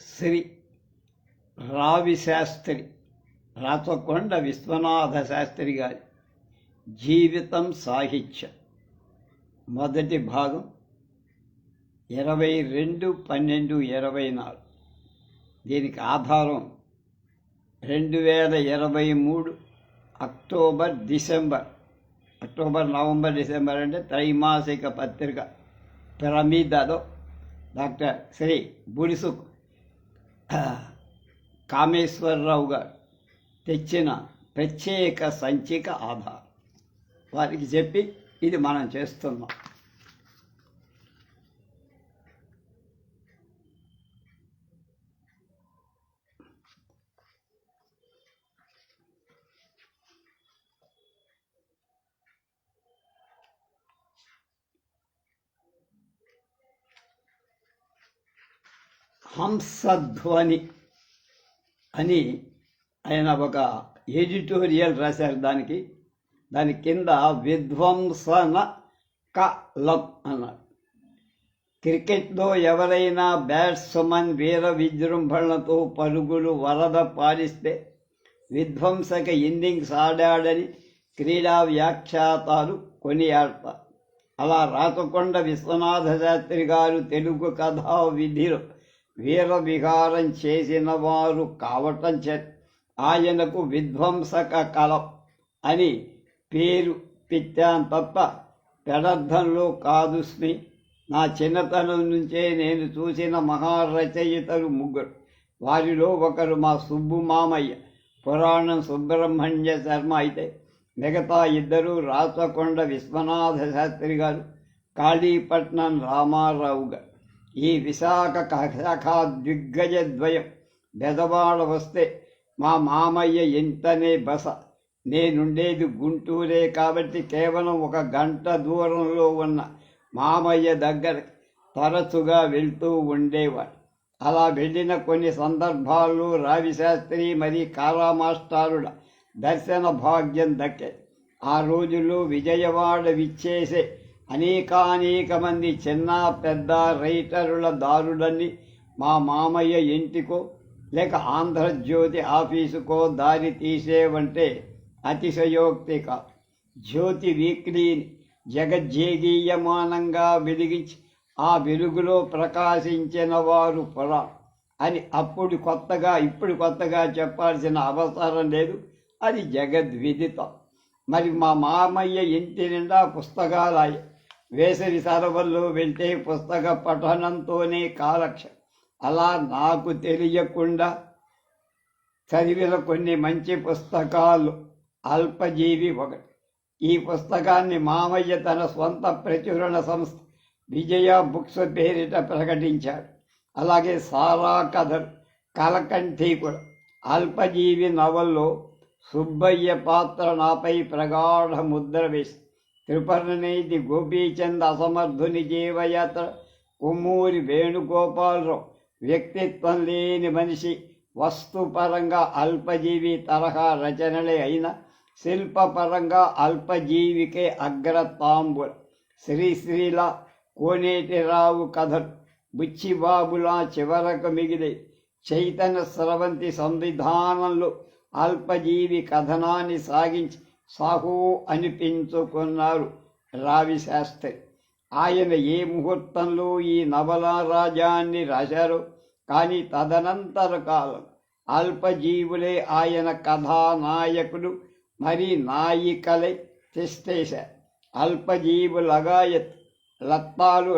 శ్రీ రావి శాస్త్రి రాచకొండ విశ్వనాథ శాస్త్రి గారి జీవితం సాహిత్యం మొదటి భాగం 22/12/24. దీనికి ఆధారం 2023 అక్టోబర్ నవంబర్ డిసెంబర్ అంటే త్రైమాసిక పత్రిక పిరమిదలో డాక్టర్ శ్రీ బుడిసు కామేశ్వరరావు గారు తెచ్చిన ప్రత్యేక సంచిక ఆధారం. వారికి చెప్పి ఇది మనం చేస్తున్నాం. హంసధ్వని అని ఆయన ఒక ఎడిటోరియల్ రాశారు. దాని కింద విధ్వంసన కలం అన్నారు. క్రికెట్లో ఎవరైనా బ్యాట్స్మన్ వీర విజృంభణలతో పరుగులు వరద పాలిస్తే విధ్వంసక ఇన్నింగ్స్ ఆడాడని క్రీడా వ్యాఖ్యాతాలు కొనియాడతారు. అలా రాచకొండ విశ్వనాథ శాస్త్రి గారు తెలుగు కథా విధిలో వీర విహారం చేసిన వారు కావటం చేత ఆయనకు విధ్వంసక కలం అని పేరు పెట్టాను తప్ప పెడర్థంలో కాదు స్మి. నా చిన్నతనం నుంచే నేను చూసిన మహారచయితలు ముగ్గురు. వారిలో ఒకరు మా సుబ్బు మామయ్య పురాణం సుబ్రహ్మణ్య శర్మ అయితే మిగతా ఇద్దరు రాచకొండ విశ్వనాథ శాస్త్రి గారు, కాళీపట్నం రామారావు గారు. ఈ విశాఖ శాఖా దిగ్గజద్వయం బెదవాడ వస్తే మా మామయ్య ఇంతనే బస. నేనుండేది గుంటూరే కాబట్టి కేవలం 1 గంట దూరంలో ఉన్న మామయ్య దగ్గర తరచుగా వెళ్తూ ఉండేవాడు. అలా వెళ్ళిన కొన్ని సందర్భాల్లో రావిశాస్త్రి మరి కారా మాస్టారుల దర్శన భాగ్యం దక్కే. ఆ రోజుల్లో విజయవాడ విచ్చేసే అనేక మంది చిన్న పెద్ద రైటరుల దారులన్నీ మా మామయ్య ఇంటికో లేక ఆంధ్రజ్యోతి ఆఫీసుకో దారి తీసేవంటే అతిశయోక్తి కాదు. జ్యోతి వీక్లీని జగజ్జేగీయమానంగా వెలిగించి ఆ వెలుగులో ప్రకాశించిన వారు పురాణం అని ఇప్పుడు కొత్తగా చెప్పాల్సిన అవసరం లేదు. అది జగద్విదితం. మరి మా మామయ్య ఇంటి నిండా పుస్తకాలాయి. వేసవి సెలవుల్లో వెళ్తే పుస్తక పఠనంతోనే కాలక్షేపం. అలా నాకు తెలియకుండా చదివిన కొన్ని మంచి పుస్తకాలు అల్పజీవి ఒకటి. ఈ పుస్తకాన్ని మామయ్య తన స్వంత ప్రచురణ సంస్థ విజయ బుక్స్ పేరిట ప్రకటించాడు. అలాగే సారా కథలు, కలకంఠీ కూడా. అల్పజీవి నవల్లో సుబ్బయ్య పాత్ర నాపై ప్రగాఢ ముద్ర వేసి, త్రిపర్ణనేది గోపీచంద్ అసమర్థుని జీవయాత్ర, కొమ్మూరి వేణుగోపాలరావు వ్యక్తిత్వం లేని మనిషి వస్తుపరంగా అల్పజీవి తరహా రచనలే అయినా శిల్పపరంగా అల్పజీవికే అగ్రతాంబూలం. శ్రీశ్రీల, కోనేటిరావు కథలు బుచ్చిబాబులా చివరకు మిగిలే. చైతన్య స్రవంతి సంవిధానంలో అల్పజీవి కథనాన్ని సాగించి సాహో అనిపించుకున్నారు రావిశాస్త్రి. ఆయన ఏ ముహూర్తంలో ఈ నవలా రాజాన్ని రాశారో కానీ తదనంతర కాలం అల్పజీవులే ఆయన కథానాయకులు మరి నాయికలై తిష్టేశారు. అల్పజీవులగాయత్ రత్తాలు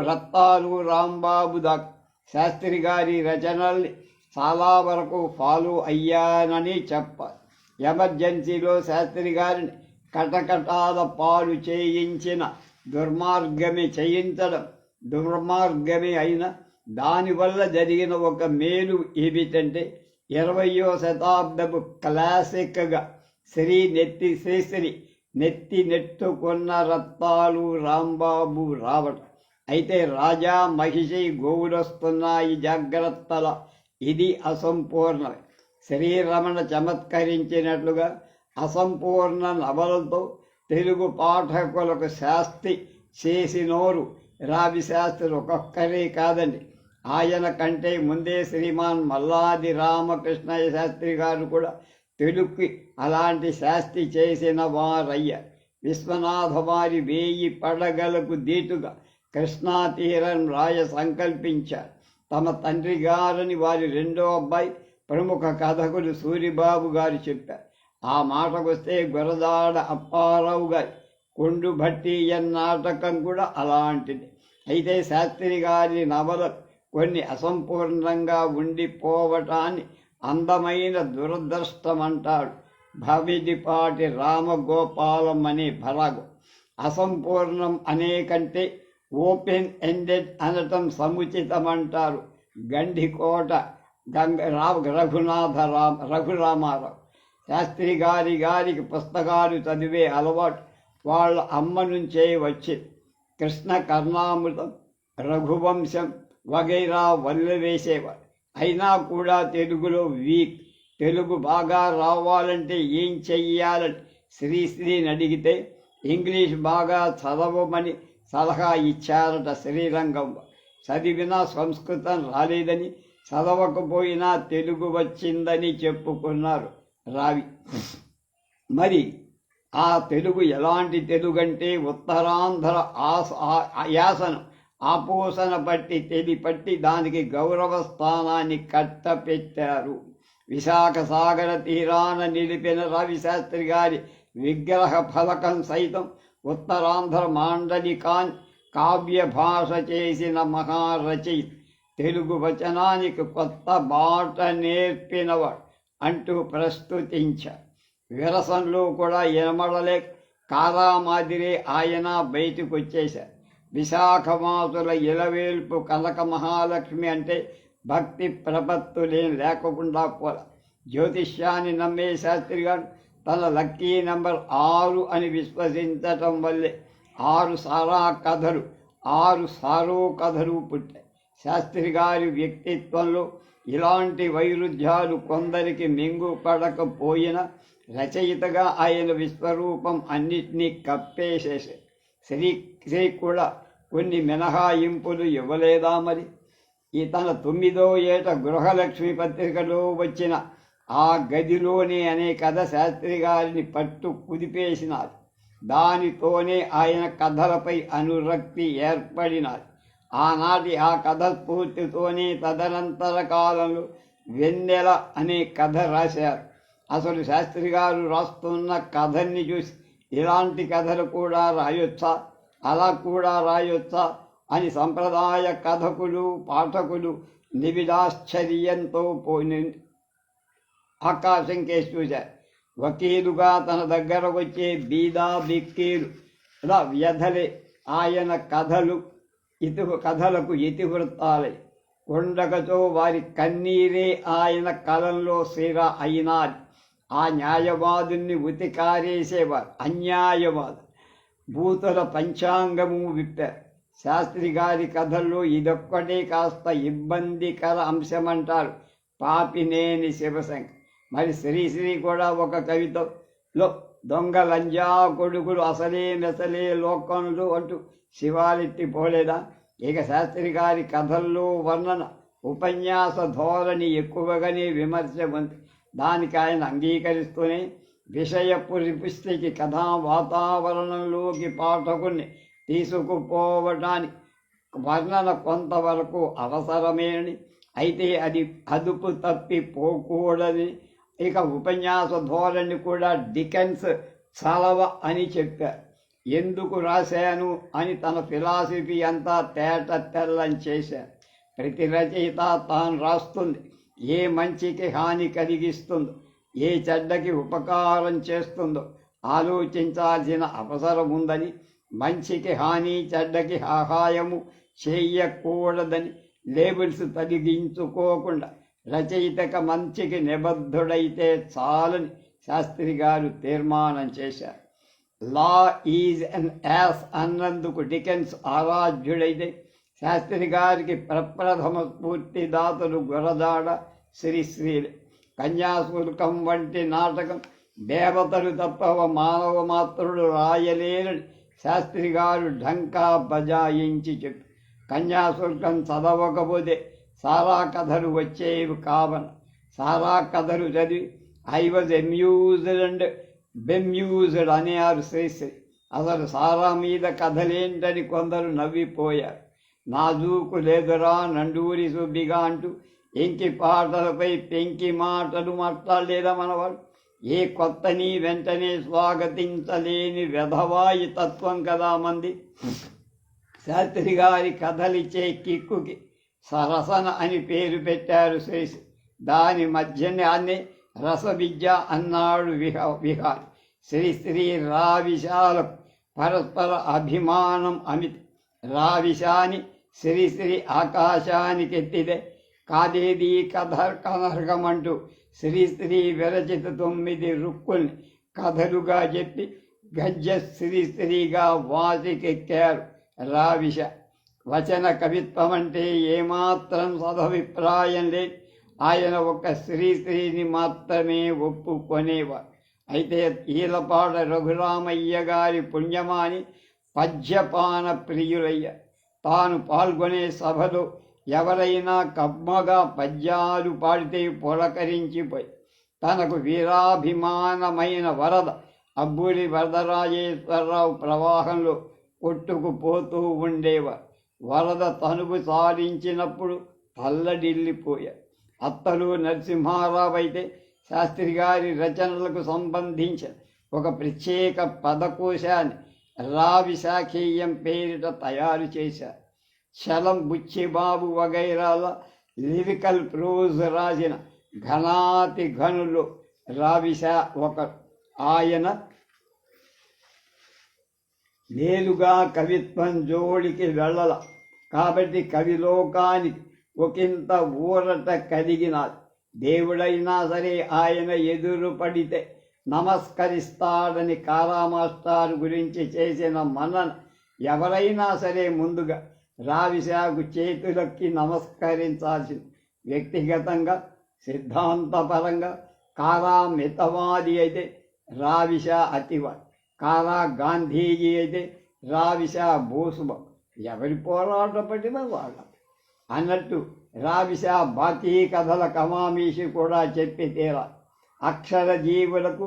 రాంబాబు దాకా శాస్త్రి గారి రచనల్ని చాలా వరకు ఫాలో అయ్యానని చెప్పాలి. ఎమర్జెన్సీలో శాస్త్రి గారిని కటకటాల పాలు చేయించిన దుర్మార్గమే అయినా దానివల్ల జరిగిన ఒక మేలు ఏమిటంటే 20వ శతాబ్దపు క్లాసిక్గా శ్రీశ్రీ నెత్తి నెట్టుకున్న రత్తాలు రాంబాబు రావటం. అయితే రాజా మహిషి గోవులొస్తున్నాయి జాగ్రత్తల ఇది అసంపూర్ణమే. శ్రీరమణ చమత్కరించినట్లుగా అసంపూర్ణ నవలతో తెలుగు పాఠకులకు శాస్తి చేసినోరు రావిశాస్త్రి ఒక్కొక్కరే కాదండి. ఆయన కంటే ముందే శ్రీమాన్ మల్లాది రామకృష్ణయ్య శాస్త్రి గారు కూడా తెలుగుకి అలాంటి శాస్తి చేసిన వారయ్య. విశ్వనాథ వారి 1000 పడగలకు దీటుగా కృష్ణా తీరం రాయ సంకల్పించారు. తమ తండ్రి గారని వారి రెండో అబ్బాయి ప్రముఖ కథకులు సూరిబాబు గారు చెప్పారు. ఆ మాటకొస్తే గురదాడ అప్పారావు గారి కొండుభట్టి నాటకం కూడా అలాంటిది. అయితే శాస్త్రి గారి నవలలు కొన్ని అసంపూర్ణంగా ఉండిపోవటాన్ని అందమైన దురదృష్టమంటాడు భవిదిపాటి రామగోపాలం అనే భరాగు. అసంపూర్ణం అనే కంటే ఓపెన్ ఎండెడ్ అనటం సముచితమంటారు గండికోట రఘురామారావు. శాస్త్రి గారికి పుస్తకాలు చదివే అలవాటు వాళ్ళ అమ్మ నుంచే వచ్చింది. కృష్ణ కర్ణామృతం, రఘువంశం వగైరా వల్లు వేసేవాడు. అయినా కూడా తెలుగులో వీక్. తెలుగు బాగా రావాలంటే ఏం చెయ్యాలని శ్రీశ్రీని అడిగితే ఇంగ్లీష్ బాగా చదవమని సలహా ఇచ్చారట శ్రీరంగంలో. చదివినా సంస్కృతం రాలేదని, చదవకపోయినా తెలుగు వచ్చిందని చెప్పుకున్నారు రావి. మరి ఆ తెలుగు ఎలాంటి తెలుగంటే ఉత్తరాంధ్ర యాసనం ఆపోసన పట్టి తెలిపట్టి దానికి గౌరవ స్థానాన్ని కట్టపెట్టారు. విశాఖ సాగర తీరాన నిలిపిన రవిశాస్త్రి గారి విగ్రహ ఫలకం సైతం ఉత్తరాంధ్ర మాండలికాన్ కావ్య భాష చేసిన మహారచయిత. తెలుగు వచనానికి కొత్త బాట నేర్పినవాడు అంటూ ప్రస్తుతించారు. విరసంలో కూడా ఎనమడలే కారామాదిరే ఆయన బయటకు వచ్చేశారు. విశాఖమాసుల ఇలవేల్పు కనక మహాలక్ష్మి అంటే భక్తి ప్రపత్తులేం లేకుండా పోలా. జ్యోతిష్యాన్ని నమ్మే శాస్త్రి గారు తన లక్కీ నెంబర్ 6 అని విశ్వసించటం వల్లే 6 సారో కథలు పుట్టాయి. శాస్త్రి గారి వ్యక్తిత్వంలో ఇలాంటి వైరుధ్యాలు కొందరికి మింగుపడకపోయినా రచయితగా ఆయన విశ్వరూపం అన్నిటినీ కప్పేసేసే. శ్రీ కూడా కొన్ని మినహాయింపులు ఇవ్వలేదా మరి? ఈ తన 9వ ఏట గృహలక్ష్మి పత్రికలో వచ్చిన ఆ గదిలోనే అనే కథ శాస్త్రి గారిని పట్టు కుదిపేసినారు. దానితోనే ఆయన కథలపై అనురక్తి ఏర్పడినారు. ఆనాటి ఆ కథ స్ఫూర్తితోనే తదనంతర కాలంలో వెన్నెల అనే కథ రాశారు. అసలు శాస్త్రి గారు రాస్తున్న కథల్ని చూసి ఇలాంటి కథలు కూడా రాయొచ్చా, అలా కూడా రాయొచ్చా అని సంప్రదాయ కథకులు పాఠకులు నిబిడాశ్చర్యంతో ఆకాశం కేసి చూశారు. వకీలుగా తన దగ్గర వచ్చే బీదా బిక్కీలు వ్యధలే ఆయన కథలకు ఇతివృత్తాలై కొండకతో వారి కన్నీరే ఆయన కలంలో స్థిర అయినాది. ఆ న్యాయవాదుల్ని ఉతికారేసేవారు అన్యాయవాదు. భూతుల పంచాంగము విప్పారు. శాస్త్రి గారి కథల్లో ఇదొక్కటే కాస్త ఇబ్బందికర అంశమంటారు పాపినేని శివశంకర్. మరి శ్రీశ్రీ కూడా ఒక కవితలో దొంగ లంజా కొడుకులు అసలే మెసలే లోకంలో అంటూ శివాలెత్తిపోలేదా? ఇక శాస్త్రి గారి కథల్లో వర్ణన ఉపన్యాస ధోరణి ఎక్కువగానే విమర్శ ఉంది. దానికి ఆయన అంగీకరిస్తూనే విషయపురిపుష్టికి కథా వాతావరణంలోకి పాఠకుల్ని తీసుకుపోవటానికి వర్ణన కొంతవరకు అవసరమేనని, అయితే అది అదుపు తప్పిపోకూడదని, ఇక ఉపన్యాస ధోరణి కూడా డికెన్స్ చలవ అని చెప్పారు. ఎందుకు రాశాను అని తన ఫిలాసఫీ అంతా తేట తెల్లని చేశారు. ప్రతి రచయిత తాను రాస్తుంది ఏ మంచికి హాని కలిగిస్తుందో, ఏ చెడ్డకి ఉపకారం చేస్తుందో ఆలోచించాల్సిన అవసరం ఉందని, మంచికి హాని చెడ్డకి సహాయము చేయకూడదని లేబుల్స్ తొలగించుకోకుండా రచయితక మంచికి నిబద్ధుడైతే చాలని శాస్త్రి గారు తీర్మానం చేశారు. లా ఈజ్ అన్ యాస్ అన్నందుకు డికెన్స్ ఆరాధ్యుడైతే శాస్త్రి గారికి ప్రప్రథమ స్ఫూర్తిదాతలు గురదాడ శ్రీశ్రీలు. కన్యాశుల్కం వంటి నాటకం దేవతలు తప్ప మానవ మాత్రుడు రాయలేరని శాస్త్రి గారు ఢంకా బజాయించి చెప్పి కన్యాశుల్కం చదవకపోతే సారా కథలు వచ్చేవి కావన. సారా కథలు చదివి ఐ వాజ్ అమ్యూజ్డ్ అండ్ బెమ్యూజ్డ్ అనేవారు శ్రీశ్రీ. అసలు సారా మీద కథలేంటని కొందరు నవ్విపోయారు. నాజూకు లేదురా నండూరి సుబ్బిగా అంటూ ఎంకి పాటలపై పెంకి మాటలు మాట్లాడలేదా మనవాడు. ఏ కొత్తని వెంటనే స్వాగతించలేని వెధవాయి తత్వం కదా మంది. శాస్త్రి గారి కథలిచ్చే కిక్కుకి సరసన అని పేరు పెట్టారు శ్రీశ్రీ. దాని మధ్యనే రసవిద్య అన్నాడు విహారి. శ్రీశ్రీ రావిశాలకు పరస్పర అభిమానం అమితి. రావిశాని శ్రీశ్రీ ఆకాశానికెత్తిదే కాదేది కనర్గమంటూ శ్రీశ్రీ విరచిత 9 రుక్కుల్ని కథలుగా చెప్పి గజ్జ శ్రీశ్రీగా వాసికెక్కారు రావిశ. వచన కవిత్వం అంటే ఏమాత్రం సదభిప్రాయం లేదు. ఆయన ఒక శ్రీశ్రీని మాత్రమే ఒప్పుకొనేవారు. అయితే ఈలపాడ రఘురామయ్య గారి పుణ్యమాని పద్యపాన ప్రియులయ్య. తాను పాల్గొనే సభలో ఎవరైనా కమ్మగా పద్యాలు పాడితే పులకరించిపోయి తనకు వీరాభిమానమైన వరద అబ్బూరి వరదరాజేశ్వరరావు ప్రవాహంలో కొట్టుకుపోతూ ఉండేవారు. వరద తనువు సాధించినప్పుడు తల్లడిల్లిపోయారు. అత్తలు నరసింహారావు అయితే శాస్త్రి గారి రచనలకు సంబంధించిన ఒక ప్రత్యేక పదకోశాన్ని రావిశాఖేయం పేరిట తయారు చేశారు. చలం బుచ్చిబాబు వగైరాల లిరికల్ ప్రోజ్ రాసిన ఘనాతి ఘనులు రావిశా ఒకరు. ఆయన నేలుగా కవిత్వం జోడికి వెళ్ళల కాబట్టి కవిలోకానికి ఒకంత ఊరట కలిగినాది. దేవుడైనా సరే ఆయన ఎదురు పడితే నమస్కరిస్తాడని కారామాస్టార్ గురించి చేసిన మనన ఎవరైనా సరే ముందుగా రావిశాకు చేతులకి నమస్కరించాల్సింది. వ్యక్తిగతంగా సిద్ధాంతపరంగా కారా మితవాది అయితే రావిశా అతివాది, కారా గాంధీజీ అయితే రావిశా బోసుబ. ఎవరి పోరాట పడిన వాళ్ళ అన్నట్టు రావిశా బాకీ కథల కమామీషి కూడా చెప్పి తీరా. అక్షర జీవులకు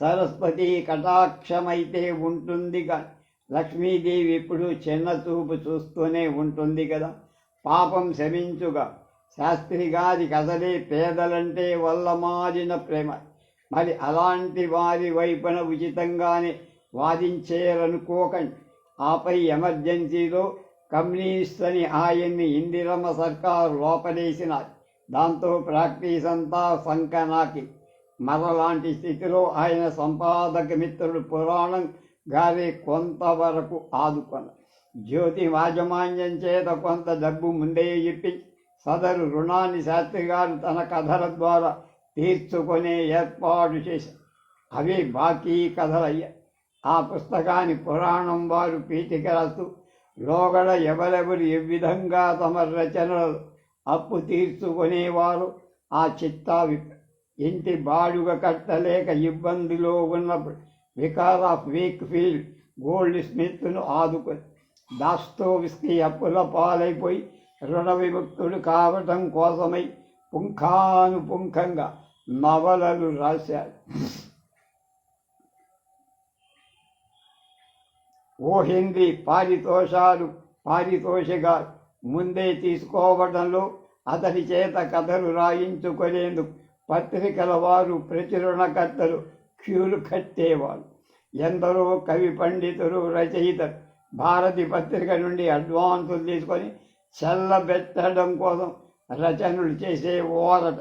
సరస్వతి కటాక్షమైతే ఉంటుంది కానీ లక్ష్మీదేవి ఇప్పుడు చిన్న చూపు చూస్తూనే ఉంటుంది కదా. పాపం శమించుగా శాస్త్రి గారి కథలే పేదలంటే వల్ల మారిన ప్రేమ. మరి అలాంటి వారి వైపున ఉచితంగానే వాదించేరనుకోకండి. ఆపై ఎమర్జెన్సీలో కమ్యూనిస్ట్ అని ఆయన్ని ఇందిరమ్మ సర్కారు లోపలేసినారు. దాంతో ప్రాక్టీస్ అంతా సంకనాకి. మరలాంటి స్థితిలో ఆయన సంపాదక మిత్రుడు పురాణం గారి కొంతవరకు ఆదుకొన్నారు. జ్యోతి యాజమాన్యం చేత కొంత డబ్బు ముందే చెప్పి సదరు రుణాన్ని శాస్త్రి గారు తన కథల ద్వారా తీర్చుకునే ఏర్పాటు చేశారు. అవి బాకీ కథలయ్యాయి. ఆ పుస్తకాన్ని పురాణం వారు పీఠిక రాస్తూ లోగడ ఎవరెవరు విధంగా తమ రచనలు అప్పు తీర్చుకునేవారు ఆ చిత్తా ఇంటి బాడుగ కట్టలేక ఇబ్బందిలో ఉన్నప్పుడు వికార్ ఆఫ్ వీక్ ఫీల్డ్ గోల్డ్ స్మిత్ను ఆదుకొని దాస్తోవ్స్కీ అప్పుల పాలైపోయి రుణ విముక్తుడు కావటం కోసమై పుంఖానుపుంఖంగా నవలలు రాశారు. ఓ హిందీ పారితోషికాలు ముందే తీసుకోవడంలో అతని చేత కథలు రాయించుకునేందుకు పత్రికల వారు ప్రచురణకర్తలు క్యూలు కట్టేవారు. ఎందరో కవి పండితులు రచయితలు భారతి పత్రిక నుండి అడ్వాన్సులు తీసుకొని చల్లబెట్టడం కోసం రచనలు చేసే ఓరట.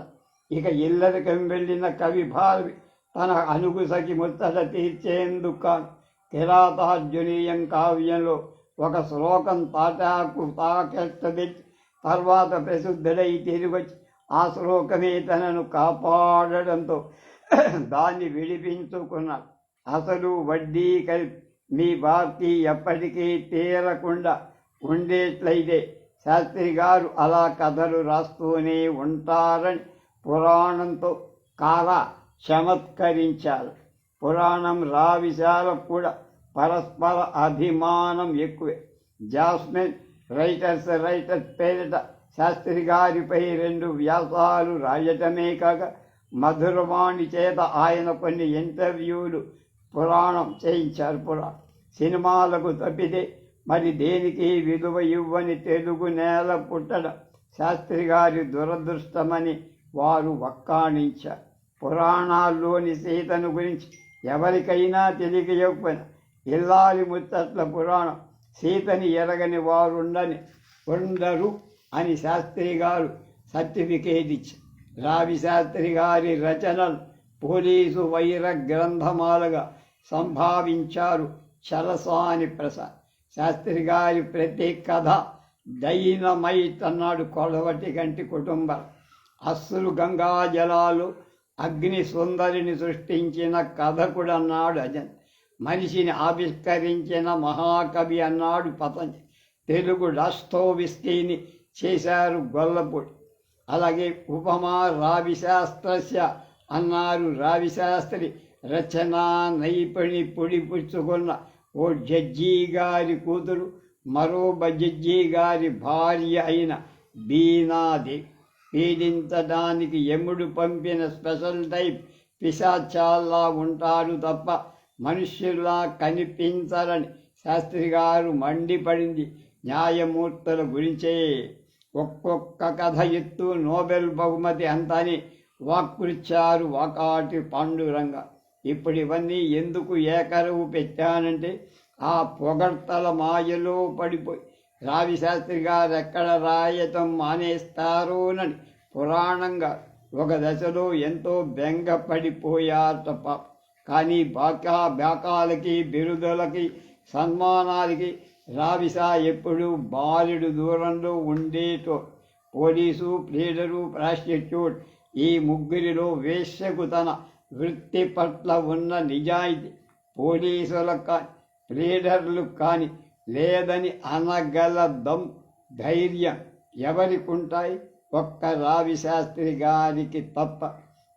ఇక ఇల్లరికం వెళ్ళిన కవి భారవి తన అనుగుసకి ముచ్చట తీర్చేందుకు కాను కిరాతార్జునీయం కావ్యంలో ఒక శ్లోకం తాకెత్తది. తర్వాత ప్రసిద్ధుడై తిరిగొచ్చి ఆ శ్లోకమే తనను కాపాడడంతో దాన్ని విడిపించుకున్నాడు. అసలు వడ్డీ కలిపి మీ బాకీ ఎప్పటికీ తీరకుండా ఉండేట్లయితే శాస్త్రి గారు అలా కథలు రాస్తూనే ఉంటారని పురాణంతో కాలా చమత్కరించారు. పురాణం రావిశాలకు కూడా పరస్పర అభిమానం ఎక్కువే. జాస్మిన్ రైటర్స్ పేరిట శాస్త్రి గారిపై 2 వ్యాసాలు రాయటమే కాక మధురవాణి చేత ఆయన కొన్ని ఇంటర్వ్యూలు పురాణం చేయించారు. సినిమాలకు తప్పితే మరి దేనికి విలువ ఇవ్వని తెలుగు నేల పుట్టడం శాస్త్రి గారి దురదృష్టమని వారు వక్కాణించారు. పురాణాల్లోని సీతను గురించి ఎవరికైనా తెలియకపోయినా ఇల్లాలి ముచ్చట్ల పురాణం సీతని ఎరగని ఉండరు అని శాస్త్రి గారు సర్టిఫికేట్ ఇచ్చారు. రావి శాస్త్రి గారి రచనలు పోలీసు వైర గ్రంథమాలుగా సంభావించారు చలసాని ప్రసాద్. శాస్త్రి గారి ప్రతి కథ డైనమైట్ అన్నాడు కొడవటి గంటి కుటుంబం. అస్సులు గంగా జలాలు అగ్ని సుందరిని సృష్టించిన కథకుడు అన్నాడు అజన్. మనిషిని ఆవిష్కరించిన మహాకవి అన్నాడు పతంజలి. తెలుగు డాస్టోవ్స్కీని చేశారు గొల్లపూడి. అలాగే ఉపమా రావిశాస్త్రస్య అన్నారు రావిశాస్త్రి. రచనా నైపుణి పుడిపుచ్చుకున్న ఓ జడ్జి గారి కూతురు మరో జడ్జి గారి భార్య అయిన బీనాదేవి. పీడించడానికి యముడు పంపిన స్పెషల్ టైప్ పిశాచాల్లా ఉంటారు తప్ప మనుష్యుల్లా కనిపించరని శాస్త్రి గారు మండిపడింది న్యాయమూర్తుల గురించే. ఒక్కొక్క కథ ఎత్తు నోబెల్ బహుమతి అంతని వాక్కురిచ్చారు వాకాటి పాండురంగ. ఇప్పుడు ఇవన్నీ ఎందుకు ఏకరువు పెట్టానంటే ఆ పొగడ్తల మాయలో పడిపోయి రావిశాస్త్రి గారు ఎక్కడ రాయటం మానేస్తారోనని పురాణంగా ఒక దశలో ఎంతో బెంగపడిపోయారట పాప. కానీ బాకాలకి బిరుదులకి సన్మానాలకి రావిశా ఎప్పుడూ బాలుడు దూరంలో ఉండేటో. పోలీసు, ప్లీడరు, ప్రాస్టిట్యూట్ ఈ ముగ్గురిలో వేశ్యకు తన వృత్తి పట్ల ఉన్న నిజాయితీ పోలీసులకు కానీ ప్లీడర్లకు కానీ లేదని అనగల ధైర్యం ఎవరికుంటాయి? ఒక్క రావిశాస్త్రి గారికి తప్ప.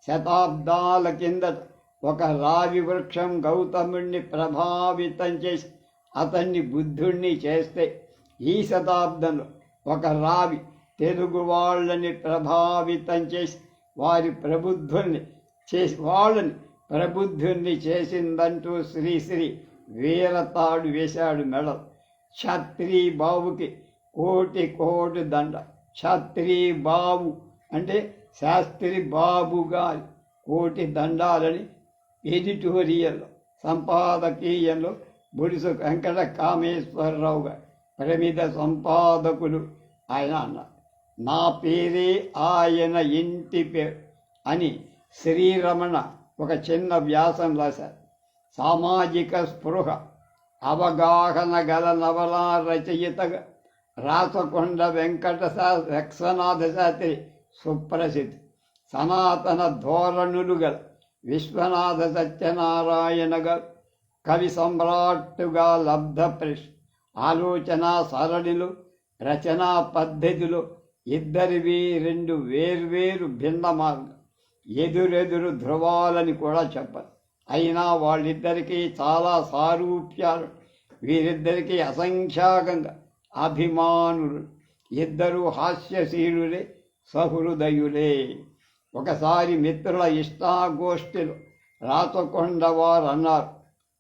శతాబ్దాల కిందట ఒక రావి వృక్షం గౌతముణ్ణి ప్రభావితం చేసి అతన్ని బుద్ధుణ్ణి చేస్తే, ఈ శతాబ్దంలో ఒక రావి తెలుగు వాళ్ళని ప్రభావితం చేసి వాళ్ళని ప్రబుద్ధుల్ని చేసిందంటూ శ్రీశ్రీ వీరతాడు వేశాడు మెడలు. ఛత్రీ బావుకి కోటి దండ. ఛత్రీ బావు అంటే శాస్త్రి బాబు గారి కోటి దండాలని ఎడిటోరియల్లో సంపాదకీయంలో బుడిసు వెంకట కామేశ్వరరావు గారు ప్రమిద సంపాదకులు ఆయన అన్నారు. నా పేరే ఆయన ఇంటి పేరు అని శ్రీరమణ ఒక చిన్న వ్యాసం రాశారు. సామాజిక స్పృహ అవగాహన గల నవలా రచయితగా రాచకొండ వెంకటనాథ శాస్త్రి సుప్రసిద్ధి. సనాతన ధోరణులు గల విశ్వనాథ సత్యనారాయణ గారు కవి సమ్రాట్టుగా లబ్ధప్రష్. ఆలోచన సరళిలు, రచనా పద్ధతిలో ఇద్దరివి 2 వేర్వేరు భిన్న మార్గం. ఎదురెదురు ధృవాలని కూడా చెప్పరు. అయినా వాళ్ళిద్దరికీ చాలా సారూప్యాలు. వీరిద్దరికీ అసంఖ్యాకంగా అభిమానులు. ఇద్దరూ హాస్యశీలులే, సహృదయులే. ఒకసారి మిత్రుల ఇష్టాగోష్ఠిలో రాచకొండ వారు అన్నారు,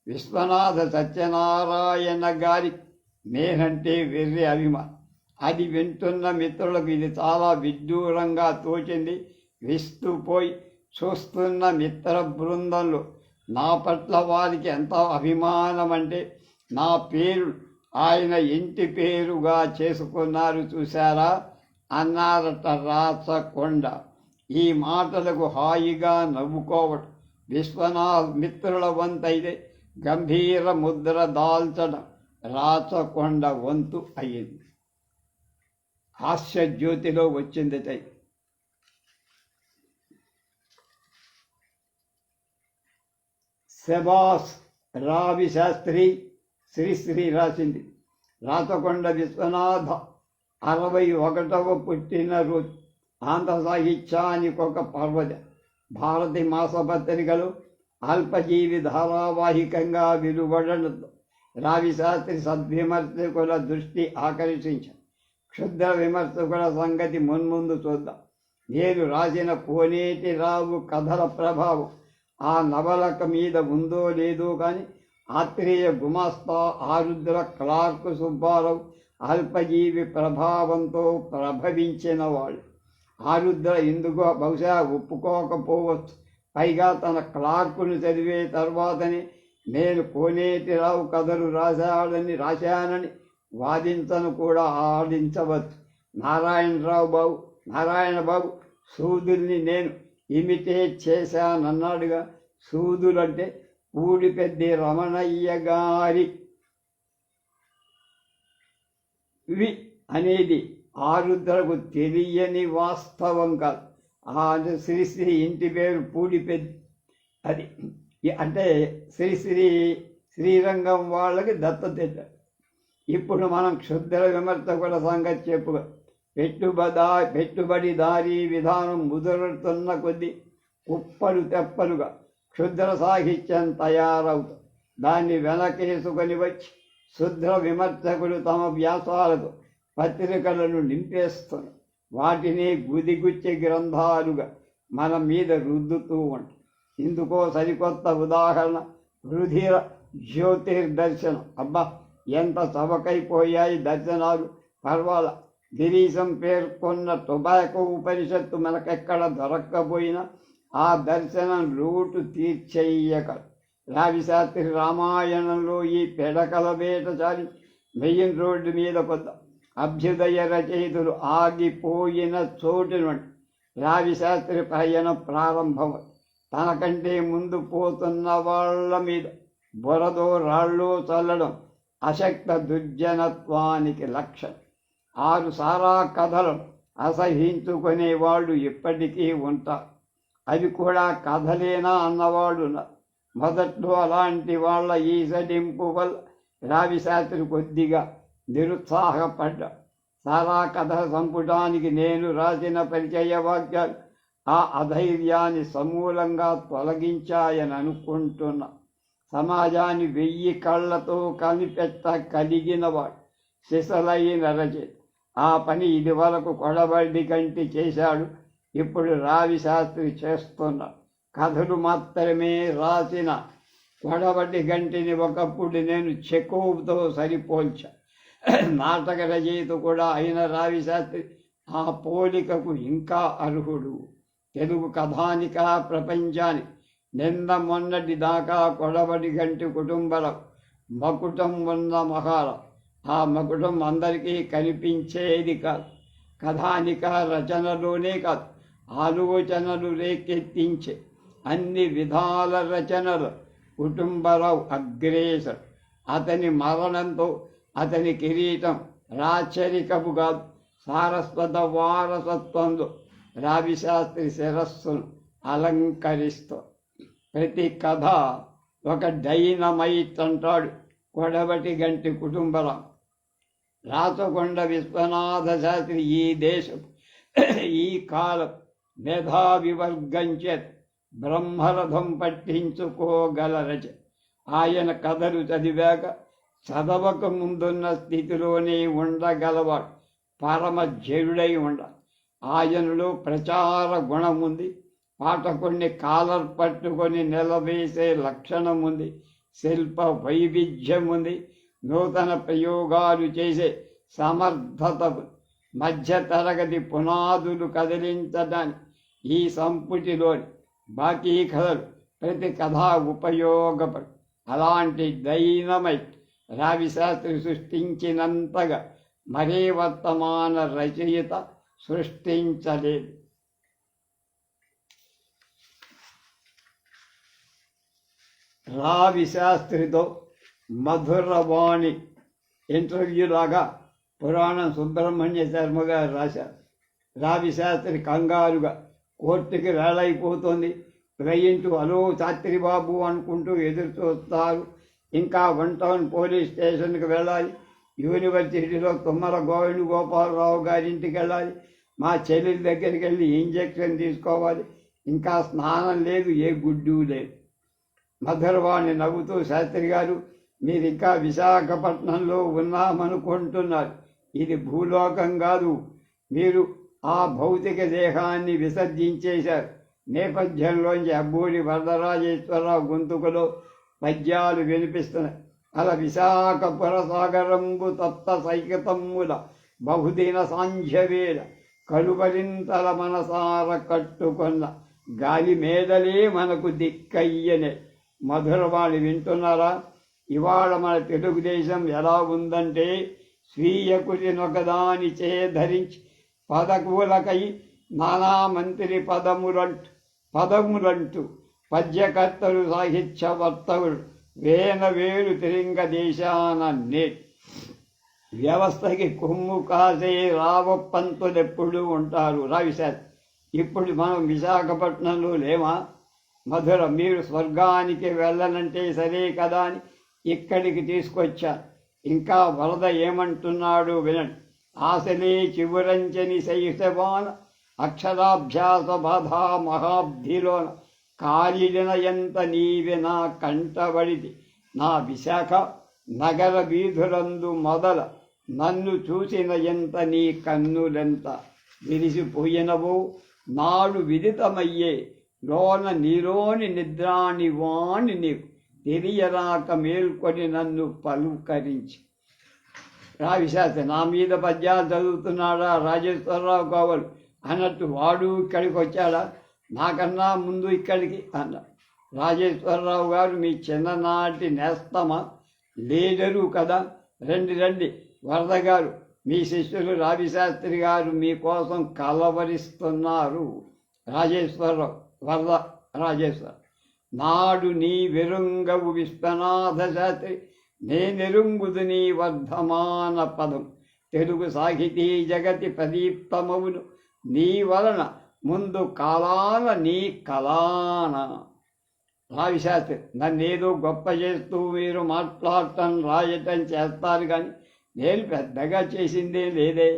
విశ్వనాథ సత్యనారాయణ గారి నేనంటే వెర్రి అభిమానం. అది వింటున్న మిత్రులకు ఇది చాలా విడ్డూరంగా తోచింది. విస్తుపోయి చూస్తున్న మిత్ర బృందంలో నా పట్ల వారికి ఎంత అభిమానం అంటే, నా పేరు ఆయన ఇంటి పేరుగా చేసుకున్నారు చూశారా అన్నారట రాచకొండ. ఈ మాటలకు హాయిగా నవ్వుకోవడం విశ్వనాథ్ మిత్రుల వంతైతే గంభీర ముద్ర దాల్చడం రాచకొండ వంతు అయ్యింది. హాస్యజ్యోతిలో వచ్చింది. శబాస్ రావి శాస్త్రి శ్రీశ్రీ రాసింది. రాచకొండ విశ్వనాథ 61వ పుట్టినరోజు ఆంధ్ర సాహిత్యానికి ఒక పర్వదినం. భారతి మాసపత్రికలు అల్పజీవి ధారావాహికంగా వెలువడడంతో రావి శాస్త్రి సద్విమర్శకుల దృష్టి ఆకర్షించారు. క్షుద్ర విమర్శకుల సంగతి మున్ముందు చూద్దాం. నేను రాసిన కోనేటి రావు కథల ప్రభావం ఆ నవలక మీద ఉందో లేదో కానీ ఆత్రేయ గుమాస్తా, ఆరుద్ర క్లార్క్ సుబ్బారావు అల్పజీవి ప్రభావంతో ప్రభవించిన వాళ్ళు. ఆరుద్ర ఎందుకో బహుశా ఒప్పుకోకపోవచ్చు. పైగా తన క్లార్కును చదివే తర్వాతనే నేను కోనేటిరావు కథలు రాశానని వాదించను కూడా ఆడించవచ్చు. నారాయణ బాబు సూదుల్ని నేను ఇమిటేట్ చేశానన్నాడుగా. సూదులంటే పూడిపెద్ది రమణయ్య గారి వి అనేది ఆరుద్రకు తెలియని వాస్తవం కాదు. ఆ శ్రీశ్రీ ఇంటి పేరు పూడిపెద్ది. అది అంటే శ్రీరంగం వాళ్ళకి దత్తత. ఇప్పుడు మనం క్షుద్ర విమర్శకుల సంగతి చెప్పుగా పెట్టుబడిదారీ విధానం ముదురుతున్న కొద్దీ ఉప్పలు తెప్పలుగా క్షుద్ర సాహిత్యం తయారవుతుంది. దాన్ని వెనకేసుకొని వచ్చి శుద్ర విమర్శకులు తమ వ్యాసాలతో పత్రికలను నింపేస్తున్నారు. వాటిని గుదిగుచ్చి గ్రంథాలుగా మన మీద రుద్దుతూ ఉంటారు. ఇందుకో సరికొత్త ఉదాహరణ రుధిర జ్యోతిర్దర్శనం. అబ్బా, ఎంత చవకైపోయాయి దర్శనాలు! పర్వాల. గిరీశం పేర్కొన్న టొబాకో ఉపనిషత్తు మనకెక్కడ దొరక్కపోయినా ఆ దర్శనం రూటు తీర్చేయక రావిశాస్త్రి రామాయణంలో ఈ పెడకల వేట చాలి మెయిన్ రోడ్డు మీద కొద్ద అభ్యుదయ రచయితులు ఆగిపోయిన చోటు నుండి రావిశాస్త్రి ప్రయాణం ప్రారంభం. తనకంటే ముందు పోతున్న వాళ్ళ మీద బురదో రాళ్ళు చల్లడం అశక్త దుర్జనత్వానికి లక్షణం. 6 సారా కథలను అసహించుకునే వాళ్ళు ఇప్పటికీ ఉంటారు. అవి కూడా కథలేనా అన్నవాళ్ళు ఉన్నారు. మొదట్లో అలాంటి వాళ్ళ ఈసడింపు వల్ల రావిశాస్త్రి కొద్దిగా నిరుత్సాహపడ్డా. సారా కథ సంపుటానికి నేను రాసిన పరిచయ వాక్యాలు ఆ అధైర్యాన్ని సమూలంగా తొలగించాయని అనుకుంటున్నా. సమాజాన్ని 1000 కళ్ళతో కనిపెట్ట కలిగినవాడు సిసలైన రచయిత. ఆ పని ఇది వరకు కొడబడి గంటి చేశాడు. ఇప్పుడు రావిశాస్త్రి చేస్తున్నాడు. కథలు మాత్రమే రాసిన కొడబడి గంటిని ఒకప్పుడు నేను చెకోవ్తో సరిపోల్చా. నాటక రచయిత కూడా అయిన రావిశాస్త్రి ఆ పోలికకు ఇంకా అర్హుడు. తెలుగు కథానిక ప్రపంచానికి నిన్న మొన్నటి దాకా కొడబడి గంటి కుటుంబం మకుటం ఉన్న మహాల. ఆ మకుటం అందరికీ కనిపించేది కాదు. కథానిక రచనలోనే కాదు, ఆలోచనలు రేకెత్తించే అన్ని విధాల రచనలు కుటుంబరావు అగ్రేసర్. అతని మరణంతో అతని కిరీటం రాచరికపు కాదు, సారస్వత వారసత్వంలో రావిశాస్త్రి శిరస్సును అలంకరిస్తూ ప్రతి కథ ఒక డైనమైట్ అంటాడు కొడబటి గంటి కుటుంబరావు. రాచకొండ విశ్వనాథ శాస్త్రి ఈ దేశం ఈ కాలం మేధావివర్గం చేత బ్రహ్మరథం పట్టించుకోగల రచన. ఆయన కథలు చదివాక చదవక ముందున్న స్థితిలోనే ఉండగలవాడు పరమ జయుడై ఉండాలి. ఆయనలో ప్రచార గుణం ఉంది. పాఠకుణ్ణి కాలర్ పట్టుకొని నిలవేసే లక్షణం ఉంది. శిల్ప వైవిధ్యం ఉంది. నూతన ప్రయోగాలు చేసే సమర్థత. మధ్య తరగతి పునాదులు కదిలించడానికి ఈ సంపుటిలోని బాకీ కథలు ప్రతి కథ ఉపయోగపడు. అలాంటి డైనమైట్ రావిశాస్త్రి సృష్టించినంతగా మరే వర్తమాన రచయిత సృష్టించలేదు. రావిశాస్త్రితో మధురవాణి ఇంటర్వ్యూలాగా పురాణం సుబ్రహ్మణ్య శర్మ గారు రాశారు. రావిశాస్త్రి కంగారుగా కోర్టుకి వేళైపోతుంది. క్లయింటు అలో శాస్త్రి బాబు అనుకుంటూ ఎదురు చూస్తారు. ఇంకా 1 టౌన్ పోలీస్ స్టేషన్కి వెళ్ళాలి. యూనివర్సిటీలో తుమ్మల గోవింద గోపాలరావు గారింటికి వెళ్ళాలి. మా చెల్లెల దగ్గరికి వెళ్ళి ఇంజెక్షన్ తీసుకోవాలి. ఇంకా స్నానం లేదు, ఏ గుడ్డు లేదు. మధురవాణి నవ్వుతూ, శాస్త్రి గారు, మీరు ఇంకా విశాఖపట్నంలో ఉన్నామనుకుంటున్నారు. ఇది భూలోకం కాదు. మీరు ఆ భౌతిక దేహాన్ని విసర్జించేశారు. నేపథ్యంలోంచి అబ్బూరి వరదరాజేశ్వరరావు గొంతుకులో పద్యాలు వినిపిస్తున్నాయి. అల విశాఖపుర సాగరంబు తప్త సైకతమ్ముల బహుదిన సాంధ్యవేళ కలువరింతల మనసార కట్టుకొన్న గాలి మేడలే మనకు దిక్కయ్యనే. మధురవాణి వింటున్నారా? ఇవాళ మన తెలుగుదేశం ఎలా ఉందంటే, స్వీయ కుటినొకదాని ధరించి పదకులకై నానా మంత్రి పదములంటూ పద్యకర్తలు సాహిత్య వర్తకులు వేలు తిరింగ దేశాన నేటి వ్యవస్థకి కొమ్ము కాసే రావప్పంతులెప్పుడు ఉంటారు. రావిశాస్త్రి, ఇప్పుడు మనం విశాఖపట్నంలో లేమా? మధుర, మీరు స్వర్గానికి వెళ్ళనంటే సరే కదా అని ఇక్కడికి తీసుకొచ్చాను. ఇంకా వరద ఏమంటున్నాడు వినండి. ఆశలే చివురంచని శైశవాన అక్షరాభ్యాస బాధా మహాబ్ధిలోన కాలిన ఎంత నీవే నా కంటబడిది. నా విశాఖ నగర వీధులందు మొదల నన్ను చూసిన ఎంత నీ కన్నులెంత విరిసిపోయినవో నాడు విదితమయ్యే లోన నీలోని నిద్రాని వాణి నీకు తెలియరాక మేల్కొని నన్ను పలుకరించి. రావిశాస్త్రి, నా మీద పద్యాలు చదువుతున్నాడా రాజేశ్వరరావు కావాలి అన్నట్టు వాడు ఇక్కడికి వచ్చాడా? నాకన్నా ముందు ఇక్కడికి అన్నాడు. రాజేశ్వరరావు గారు మీ చిన్ననాటి నేస్తమా, లీడరు కదా. రండి వరద గారు, మీ శిష్యులు రావిశాస్త్రి గారు మీకోసం కలవరిస్తున్నారు. రాజేశ్వరరావు, వరద రాజేశ్వర, నాడు నీ వెరుంగవు విశ్వనాథ శాస్త్రి, నేనెరుంగుదు నీ వర్ధమాన పదం. తెలుగు సాహితీ జగతి ప్రదీప్తమవును నీ వలన ముందు కాలాన నీ కలాన. రావిశాస్త్రి, నన్నేదో గొప్ప చేస్తూ మీరు మాట్లాడటం రాయటం చేస్తారు కానీ నేను పెద్దగా చేసిందే లేదే.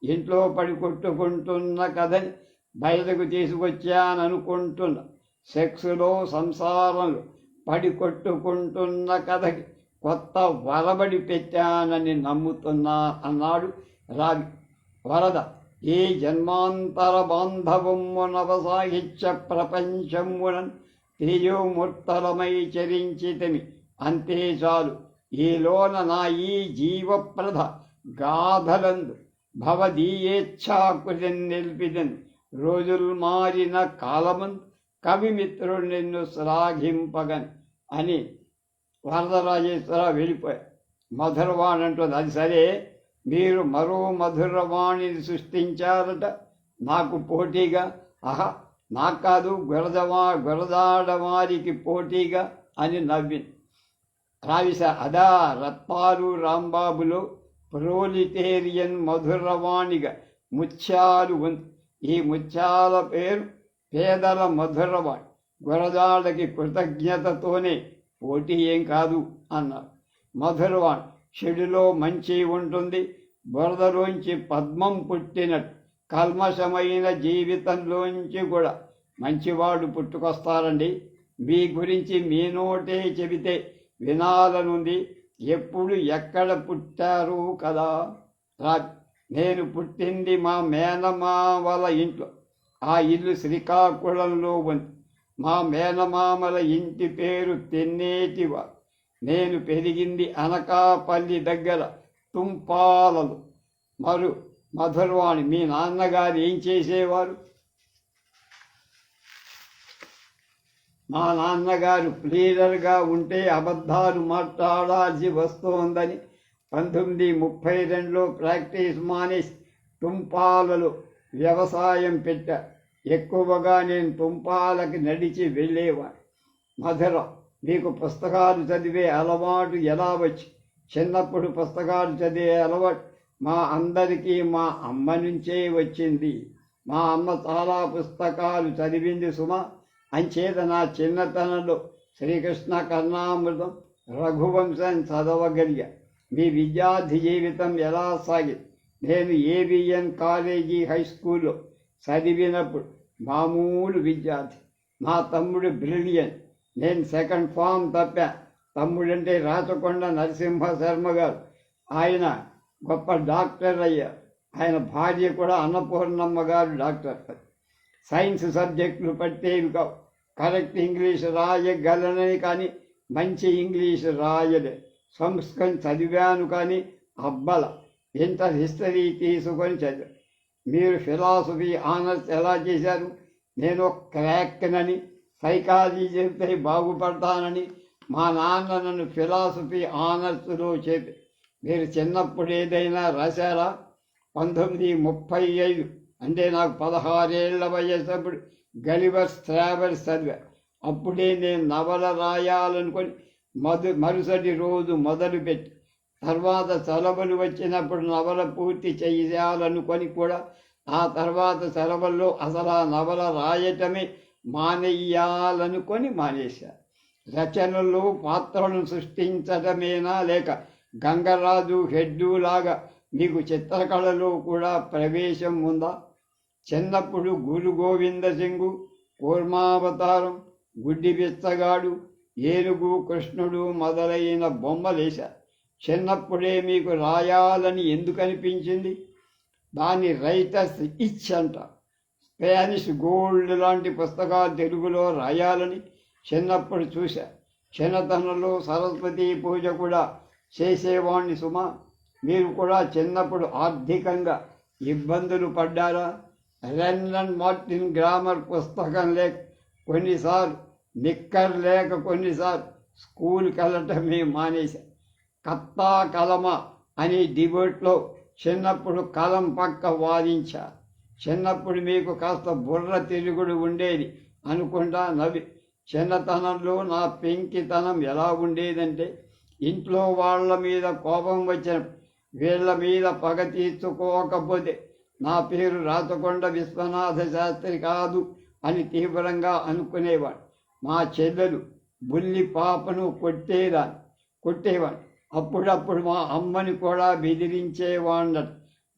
ఇంట్లో పడి కొట్టుకుంటున్న కథని బయటకు తీసుకొచ్చాననుకుంటున్నా. సెక్స్లో సంసారంలో పడి కొట్టుకుంటున్న కథకి కొత్త వరబడి పెట్టానని నమ్ముతున్నా అన్నాడు రావి. వరద, ఈ జన్మాంతర బాంధవము నవ సాహిత్య ప్రపంచమునన్ తేజోమూర్తలమై చరించితిమి, అంతే చాలు. ఈలోన నా ఈ జీవప్రధ గాథలందు భవదీయేచ్ఛాకృతిని నిల్పిదన్. రోజులు మారిన కాలమందు కవిమిత్రుడు నిన్ను శ్లాఘింపగన్ అని వరదరాజేశ్వర వెళ్ళిపోయారు. మధురవాణి అంటుంది. అది సరే, మీరు మరో మధురవాణిని సృష్టించారట నాకు పోటీగా. ఆహా, నాకు కాదు, గురదాడవారికి పోటీగా అని నవ్వింది. రావిశ, అదా రత్పాలు రాంబాబులో ప్రోలిటేరియన్ మధురవాణిగా ముత్యాలు ఉంది. ఈ ముత్యాల పేరు పేదల మధురవాణి. గురదాడకి కృతజ్ఞతతోనే పోటీ ఏం కాదు అన్నారు. మధురవాణి, చెడులో మంచి ఉంటుంది, బురదలోంచి పద్మం పుట్టినట్టు కల్మషమైన జీవితంలోంచి కూడా మంచివాడు పుట్టుకొస్తారండి. మీ గురించి మీ నోటే చెబితే వినాలనుంది. ఎప్పుడు ఎక్కడ పుట్టారు కదా. నేను పుట్టింది మా మేనమామల ఇంట్లో. ఆ ఇల్లు శ్రీకాకుళంలో ఉంది. మా మేనమామల ఇంటి పేరు తెన్నేటివారు. నేను పెరిగింది అనకాపల్లి దగ్గర తుంపాలలు. మధురవాణి, మీ నాన్నగారు ఏం చేసేవారు? మా నాన్నగారు ప్లీడర్గా ఉంటే అబద్ధాలు మాట్లాడాల్సి వస్తోందని 1932లో ప్రాక్టీస్ మానేసి తుంపాలలో వ్యవసాయం పెట్టారు. ఎక్కువగా నేను తుంపాలకి నడిచి వెళ్ళేవాడు. మధుర, మీకు పుస్తకాలు చదివే అలవాటు ఎలా వచ్చి? చిన్నప్పుడు పుస్తకాలు చదివే అలవాటు మా అందరికీ మా అమ్మ నుంచే వచ్చింది. మా అమ్మ చాలా పుస్తకాలు చదివింది సుమ. అంచేత నా చిన్నతనంలో శ్రీకృష్ణ కర్ణామృతం, రఘువంశం చదవగలిగా. మీ విద్యార్థి జీవితం ఎలా సాగింది? నేను ఏబిఎన్ కాలేజీ హై స్కూల్లో చదివినప్పుడు మామూలు విద్యార్థి. నా తమ్ముడు బ్రిలియన్. నేను సెకండ్ ఫామ్ తప్పా. తమ్ముడంటే రాచకొండ నరసింహ శర్మ గారు. ఆయన గొప్ప డాక్టర్ అయ్యారు. ఆయన భార్య కూడా అన్నపూర్ణమ్మ గారు డాక్టర్. సైన్స్ సబ్జెక్టులు పట్టేవి కావు. కరెక్ట్ ఇంగ్లీష్ రాయగలనని కానీ మంచి ఇంగ్లీష్ రాయలే. సంస్కృతం చదివాను కానీ అబ్బల. ఇంటర్ హిస్టరీ తీసుకొని చదివాను. మీరు ఫిలాసఫీ ఆనర్స్ ఎలా చేశారు? నేను క్రాక్నని, సైకాలజీ చెప్తే బాగుపడతానని మా నాన్న నన్ను ఫిలాసఫీ ఆనర్స్లో చెప్పి. మీరు చిన్నప్పుడు ఏదైనా రాశారా? 1935 అంటే నాకు 16 ఏళ్ల వయసప్పుడు గలివర్స్ ట్రావెల్స్ చదివా. అప్పుడే నేను నవల రాయాలనుకొని మరుసటి రోజు మొదలుపెట్టి, తర్వాత సెలవులు వచ్చినప్పుడు నవల పూర్తి చేయాలనుకొని కూడా ఆ తర్వాత సెలవుల్లో అసలు ఆ నవల రాయటమే మానేయాలనుకొని మానేశారు. రచనల్లో పాత్రలను సృష్టించటమేనా, లేక గంగరాజు హెడ్డు లాగా మీకు చిత్రకళలో కూడా ప్రవేశం ఉందా? చిన్నప్పుడు గురు గోవింద సింగు, కూర్మావతారం, గుడ్డి బిచ్చగాడు, ఏనుగు, కృష్ణుడు మొదలైన బొమ్మలేశారు. చిన్నప్పుడే మీకు రాయాలని ఎందుకు అనిపించింది? దాన్ని రైటర్స్ ఇచ్ అంట. స్పానిష్ గోల్డ్ లాంటి పుస్తకాలు తెలుగులో రాయాలని చిన్నప్పుడు చూశా. చిన్నతనంలో సరస్వతి పూజ కూడా చేసేవాణ్ణి సుమా. మీరు కూడా చిన్నప్పుడు ఆర్థికంగా ఇబ్బందులు పడ్డారా? రెన్ అండ్ మార్టిన్ గ్రామర్ పుస్తకం లేక కొన్నిసార్లు, నిక్కర్ లేక కొన్నిసార్లు స్కూల్కి వెళ్ళటమే మానేశా. కత్తా కలమ అనే డిబేట్లో చిన్నప్పుడు కలం పక్క వాదించా. చిన్నప్పుడు మీకు కాస్త బుర్ర తిరుగుడు ఉండేది అనుకుంటా నవ్వి. చిన్నతనంలో నా పెంకితనం ఎలా ఉండేదంటే, ఇంట్లో వాళ్ళ మీద కోపం వచ్చిన, వీళ్ళ మీద పగ తీర్చుకోకపోతే నా పేరు రాచకొండ విశ్వనాథ శాస్త్రి కాదు అని తీవ్రంగా అనుకునేవాడు. మా చెల్లెలు బుల్లి పాపను కొట్టేవాడు. అప్పుడప్పుడు మా అమ్మని కూడా బెదిరించేవాడట.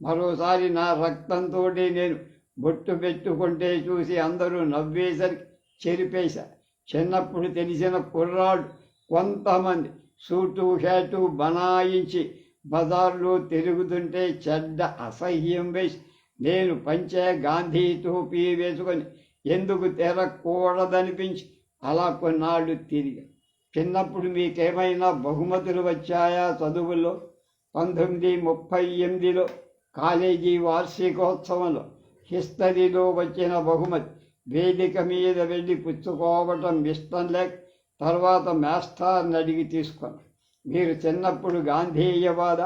మరోసారి నా రక్తంతో నేను బొట్టు పెట్టుకుంటే చూసి అందరూ నవ్వేసరికి చెరిపేశా. చిన్నప్పుడు తెలిసిన కుర్రాడు కొంతమంది సూటు షాటు బనాయించి బజార్లో తిరుగుతుంటే చెడ్డ అసహ్యం వేసి నేను పంచే గాంధీ టోపీ వేసుకొని ఎందుకు తిరగకూడదనిపించి అలా కొన్నాళ్ళు తిరిగా. చిన్నప్పుడు మీకేమైనా బహుమతులు వచ్చాయా చదువుల్లో? 1938లో కాలేజీ వార్షికోత్సవంలో హిస్టరీలో వచ్చిన బహుమతి వేదిక మీద వెళ్ళి పుచ్చుకోవటం ఇష్టం లేక తర్వాత మాస్టర్ని అడిగి తీసుకున్నాను. మీరు చిన్నప్పుడు గాంధేయవాద,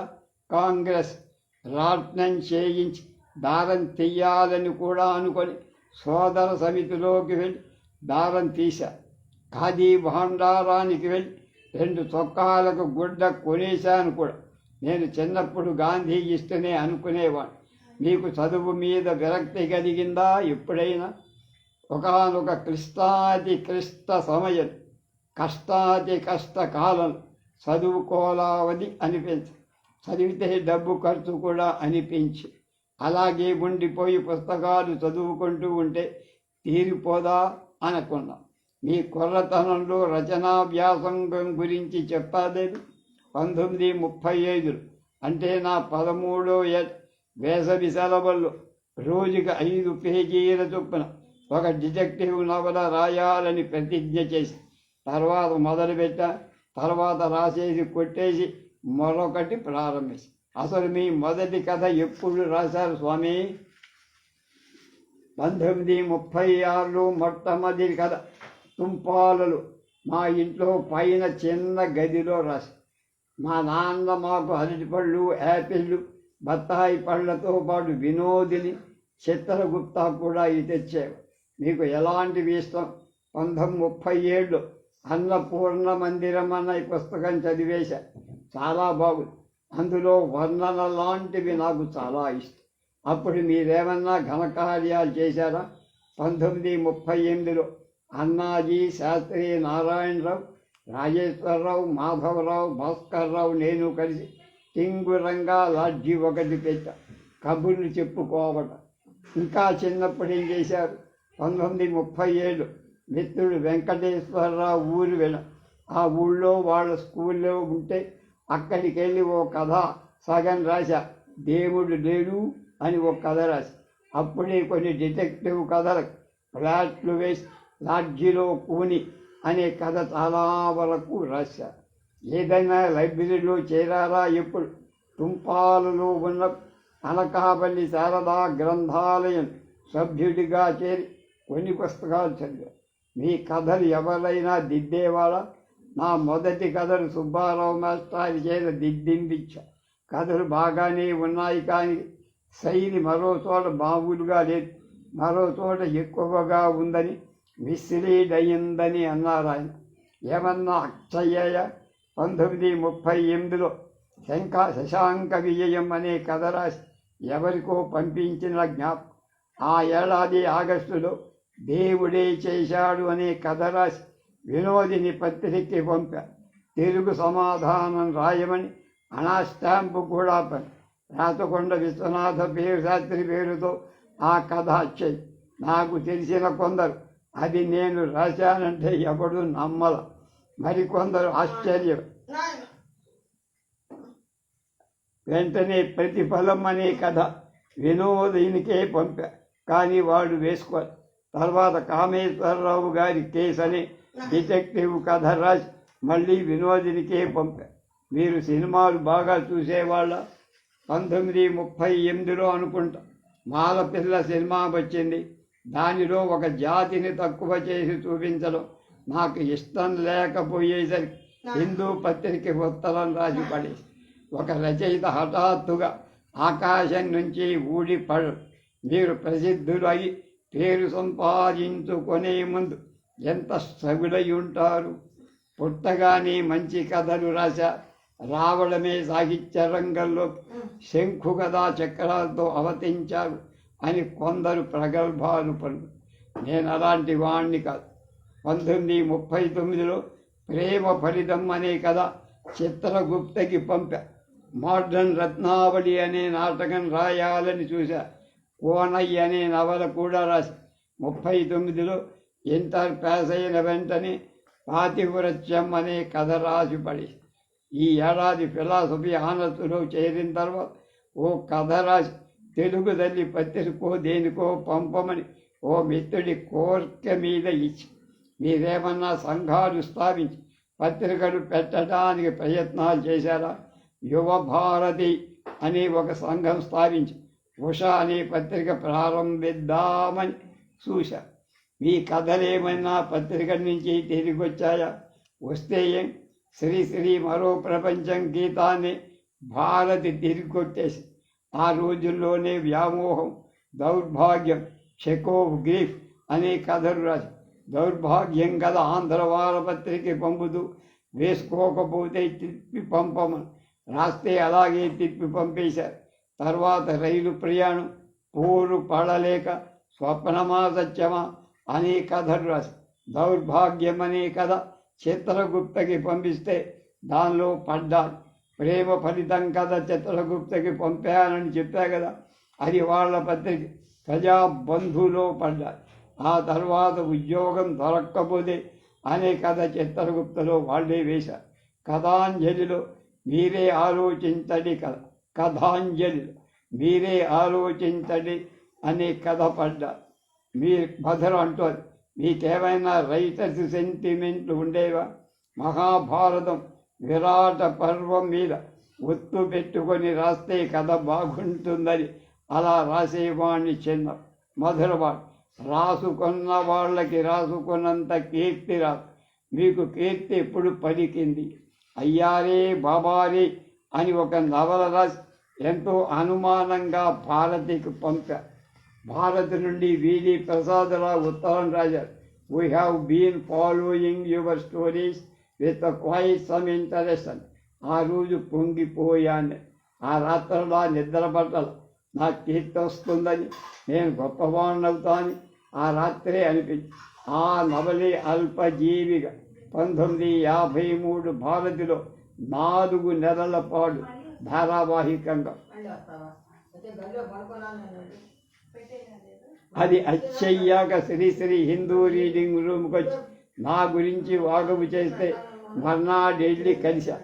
కాంగ్రెస్ రాట్నం చేయించి దారం తీయాలని కూడా అనుకొని సోదర సమితిలోకి వెళ్ళి దారం తీశారు. ఖాదీ భాండారానికి వెళ్ళి 2 చొక్కాలకు గుడ్డ కొనేశాను కూడా. నేను చిన్నప్పుడు గాంధీ ఇష్టనే అనుకునేవాడు. మీకు చదువు మీద విరక్తి కలిగిందా ఎప్పుడైనా? ఒకానొక క్లిష్టాతి క్లిష్ట సమయం, కష్టాతి కష్టకాలం చదువుకోవాలని అనిపించి, చదివితే డబ్బు ఖర్చు కూడా అనిపించి, అలాగే ఉండిపోయి పుస్తకాలు చదువుకుంటూ ఉంటే తీరిపోదా అనుకున్నాం. మీ కుర్రతనంలో రచనా వ్యాసంగం గురించి చెప్పలేదు. 1935 అంటే నా 13వ ఏట వేసవి సెలవుల్లో రోజుకి 5 పేజీల చొప్పున ఒక డిటెక్టివ్ నవల రాయాలని ప్రతిజ్ఞ చేసి తర్వాత మొదలుపెట్టా. తర్వాత రాసేసి కొట్టేసి మరొకటి ప్రారంభించి. అసలు మీ మొదటి కథ ఎప్పుడు రాశారు స్వామి? 1936లో మొట్టమొదటి కథ తుంపాలలు మా ఇంట్లో పైన చిన్న గదిలో రాసి. మా నాన్న మాకు అరటిపళ్ళు, యాపిళ్ళు, బత్తాయి పళ్ళతో పాటు వినోదిని, చిత్రగుప్త కూడా తెచ్చేవి. మీకు ఎలాంటివి ఇష్టం? 1937లో అన్నపూర్ణ మందిరం అన్న ఈ పుస్తకం చదివేశా. చాలా బాగుంది. అందులో వర్ణన లాంటివి నాకు చాలా ఇష్టం. అప్పుడు మీరేమన్నా ఘనకార్యాలు చేశారా? 1938లో అన్నాజీ, శాస్త్రి, నారాయణరావు, రాజేశ్వరరావు, మాధవరావు, భాస్కర్రావు, నేను కలిసి టింగురంగా లాడ్జి ఒకటి పెట్టా. కబుర్లు చెప్పుకోవటం. ఇంకా చిన్నప్పుడు ఏం చేశారు? 1937 మిత్రుడు వెంకటేశ్వరరావు ఊరు వెళ్ళాం. ఆ ఊళ్ళో వాళ్ళ స్కూల్లో ఉంటే అక్కడికి వెళ్ళి ఓ కథ సగం రాశా. దేవుడు లేడు అని ఒక కథ రాశా. అప్పుడే కొన్ని డిటెక్టివ్ కథలకు ఫ్లాట్లు వేసి లాడ్జిలో కూని అనే కథ చాలా వరకు రాశా. ఏదైనా లైబ్రరీలో చేరారా ఎప్పుడు? తుంపాలలో ఉన్న అనకాపల్లి శారదా గ్రంథాలయం సభ్యుడిగా చేరి కొన్ని పుస్తకాలు చదివా. మీ కథలు ఎవరైనా దిద్దేవాళ్ళ? నా మొదటి కథలు సుబ్బారావు మాస్టారి చేత దిద్దిందిచ్చా. కథలు బాగానే ఉన్నాయి, కానీ శైలి మరో చోట మామూలుగా లేదు, మరో చోట ఎక్కువగా ఉందని, మిస్లీడ్ అయ్యిందని అన్నారు ఆయన. ఏమన్నా అక్షయ్య 1938లో శశాంక విజయం అనే కథ రాసి ఎవరికో పంపించిన జ్ఞాపకం. ఆ ఏడాది ఆగస్టులో దేవుడే చేశాడు అనే కథ రాసి వినోదిని పత్రికకి పంపా. తెలుగు సమాధానం రాయమని అనా స్టాంపు కూడా రాచకొండ విశ్వనాథ శాస్త్రి పేరుతో ఆ కథ వచ్చాయి. నాకు తెలిసిన కొందరు అది నేను రాశానంటే ఎవడు నమ్మల. మరికొందరు ఆశ్చర్యం. వెంటనే ప్రతిఫలం అనే కథ వినోదినికే పంపా, కానీ వాడు వేసుకోవాలి. తర్వాత కామేశ్వరరావు గారి కేసు అనే డిటెక్టివ్ కథ రాసి మళ్ళీ వినోదినికే పంపా. మీరు సినిమాలు బాగా చూసేవాళ్ళ? 1938లో అనుకుంటా మాలపిల్ల సినిమా వచ్చింది. దానిలో ఒక జాతిని తక్కువ చేసి చూపించడం నాకు ఇష్టం లేకపోయేసరికి హిందూ పత్రిక ఉత్తరం రాసి పడేసి, ఒక రచయిత హఠాత్తుగా ఆకాశం నుంచి ఊడిపడు, మీరు ప్రసిద్ధులు అయి పేరు సంపాదించుకునే ముందు ఎంత సగులై ఉంటారు. పుట్టగానే మంచి కథలు రాశా, రావడమే సాహిత్య రంగంలో శంఖు కథా చక్రాలతో అవతించారు అని కొందరు ప్రగల్భాలు పడు. నేను అలాంటి వాణ్ణి కాదు. 1939లో ప్రేమ ఫలితం అనే కథ చిత్రగుప్తకి పంపా. మోడ్రన్ రత్నావళి అనే నాటకం రాయాలని చూశా. కోనయ్య అనే నవల కూడా రాశా. 39లో ఇంటర్ పాస్ అయిన వెంటనే పాతివ్రత్యం అనే కథ రాసి పడి ఈ ఏడాది ఫిలాసఫీ ఆనర్స్లో చేరిన తర్వాత ఓ కథ రాసి తెలుగు తల్లి పత్రికో దేనికో పంపమని ఓ మిత్రుడి కోరిక మీద ఇచ్చి, మీరేమన్నా సంఘాలు స్థాపించి పత్రికలు పెట్టడానికి ప్రయత్నాలు చేశారా? యువ భారతి అనే ఒక సంఘం స్థాపించి ఉషా అనే పత్రిక ప్రారంభిద్దామని చూశా. మీ కథలేమైనా పత్రిక నుంచి తిరిగి వచ్చాయా? వస్తే ఏం? శ్రీశ్రీ మరో ప్రపంచం గీతాన్ని భారతి తిరిగి కొట్టేసి ఆ రోజుల్లోనే వ్యామోహం, దౌర్భాగ్యం, చెకోవ్ గ్రీఫ్ అనే కథలు రాసి దౌర్భాగ్యం కథ ఆంధ్ర వారపత్రిక పంపుతూ వేసుకోకపోతే తిప్పి పంపమని రాస్తే అలాగే తిప్పి పంపేశారు. తర్వాత రైలు ప్రయాణం, పోరు పడలేక, స్వప్నమా సత్యమా అనే కథలు రాసి దౌర్భాగ్యం అనే కథ చిత్రగుప్తకి పంపిస్తే దానిలో పడ్డాను. ప్రేమ ఫలితం కథ చిత్రగుప్తకి పంపానని చెప్పా కదా, అది వాళ్ళ పత్రిక ప్రజాబంధులో పడ్డాను. ఆ తర్వాత ఉద్యోగం దొరక్కపోతే అనే కథ చిత్రగుప్తలో వాళ్ళే వేశారు. కథాంజలిలో మీరే ఆలోచించండి కథాంజలిలో మీరే ఆలోచించండి అనే కథ పడ్డారు. మీ బదరు అంటారు, మీకేమైనా రైటర్స్ సెంటిమెంట్లు ఉండేవా? మహాభారతం విరాట పర్వం మీద ఒత్తు పెట్టుకొని రాస్తే కథ బాగుంటుందని అలా రాసేవాణ్ణి చిన్న మధురవాడు. రాసుకున్న వాళ్ళకి రాసుకున్నంత కీర్తి రాదు. మీకు కీర్తి ఎప్పుడు పలికింది? అయ్యారే బాబారే అని ఒక నవల రాసి ఎంతో అనుమానంగా భారతికి పంపా. భారతి నుండి వీడి ప్రసాదరావు ఉత్తరం రాశారు. We have been following your stories with quite some interest అని. ఆ రోజు పొంగిపోయాను. ఆ రాత్రలా నిద్ర పట్టాల. నాకు కీర్తి వస్తుందని, నేను గొప్పవాణ్ణవుతాని ఆ రాత్రే అనిపించి ఆ నవలే అల్పజీవిగా 1953 భారతిలో 4 నెలల పాటు ధారావాహికంగా అది అచ్చయ్యాక శ్రీశ్రీ హిందూ రీడింగ్ రూమ్కి వచ్చి నా గురించి వాగపు చేస్తే మర్నాడు వెళ్ళి కలిసా.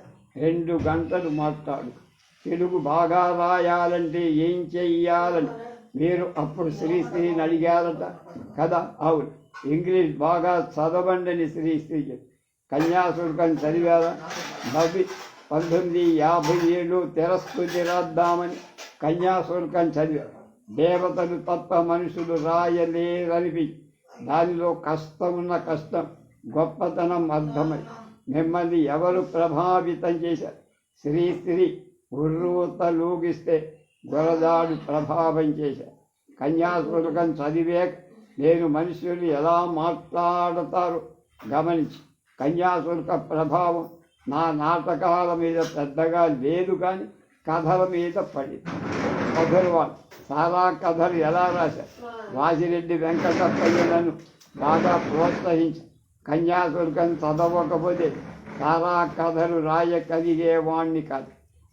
2 గంటలు మాట్లాడు. తెలుగు బాగా రాయాలంటే ఏం చెయ్యాలని మీరు అప్పుడు శ్రీశ్రీని అడిగారట కదా. అవును. ఇంగ్లీష్ బాగా చదవండి శ్రీశ్రీ కన్యాశుల్కం చదివారా? 1957 తిరస్కృతి రాద్దామని కన్యాశుల్కం చదివారు. దేవతలు తప్ప మనుషులు రాయలేరనిపి దానిలో కష్టం గొప్పతనం అర్థమై మిమ్మల్ని ఎవరు ప్రభావితం చేశారు? శ్రీశ్రీ ఉర్రూతలూగిస్తే గురదాడు ప్రభావం చేశారు. కన్యాశుల్కం చదివే నేను మనుషులు ఎలా మాట్లాడతారో గమనించి కన్యాశుల్క ప్రభావం నా నాటకాల మీద పెద్దగా లేదు, కానీ కథల మీద పడింది. కథలు వాళ్ళు చాలా కథలు ఎలా రాశారు? వాసిరెడ్డి వెంకటప్పయ్యలను బాగా ప్రోత్సహించి కన్యాశుల్కం చదవకపోతే చాలా కథలు రాయగలిగేవాణ్ణి కాదు.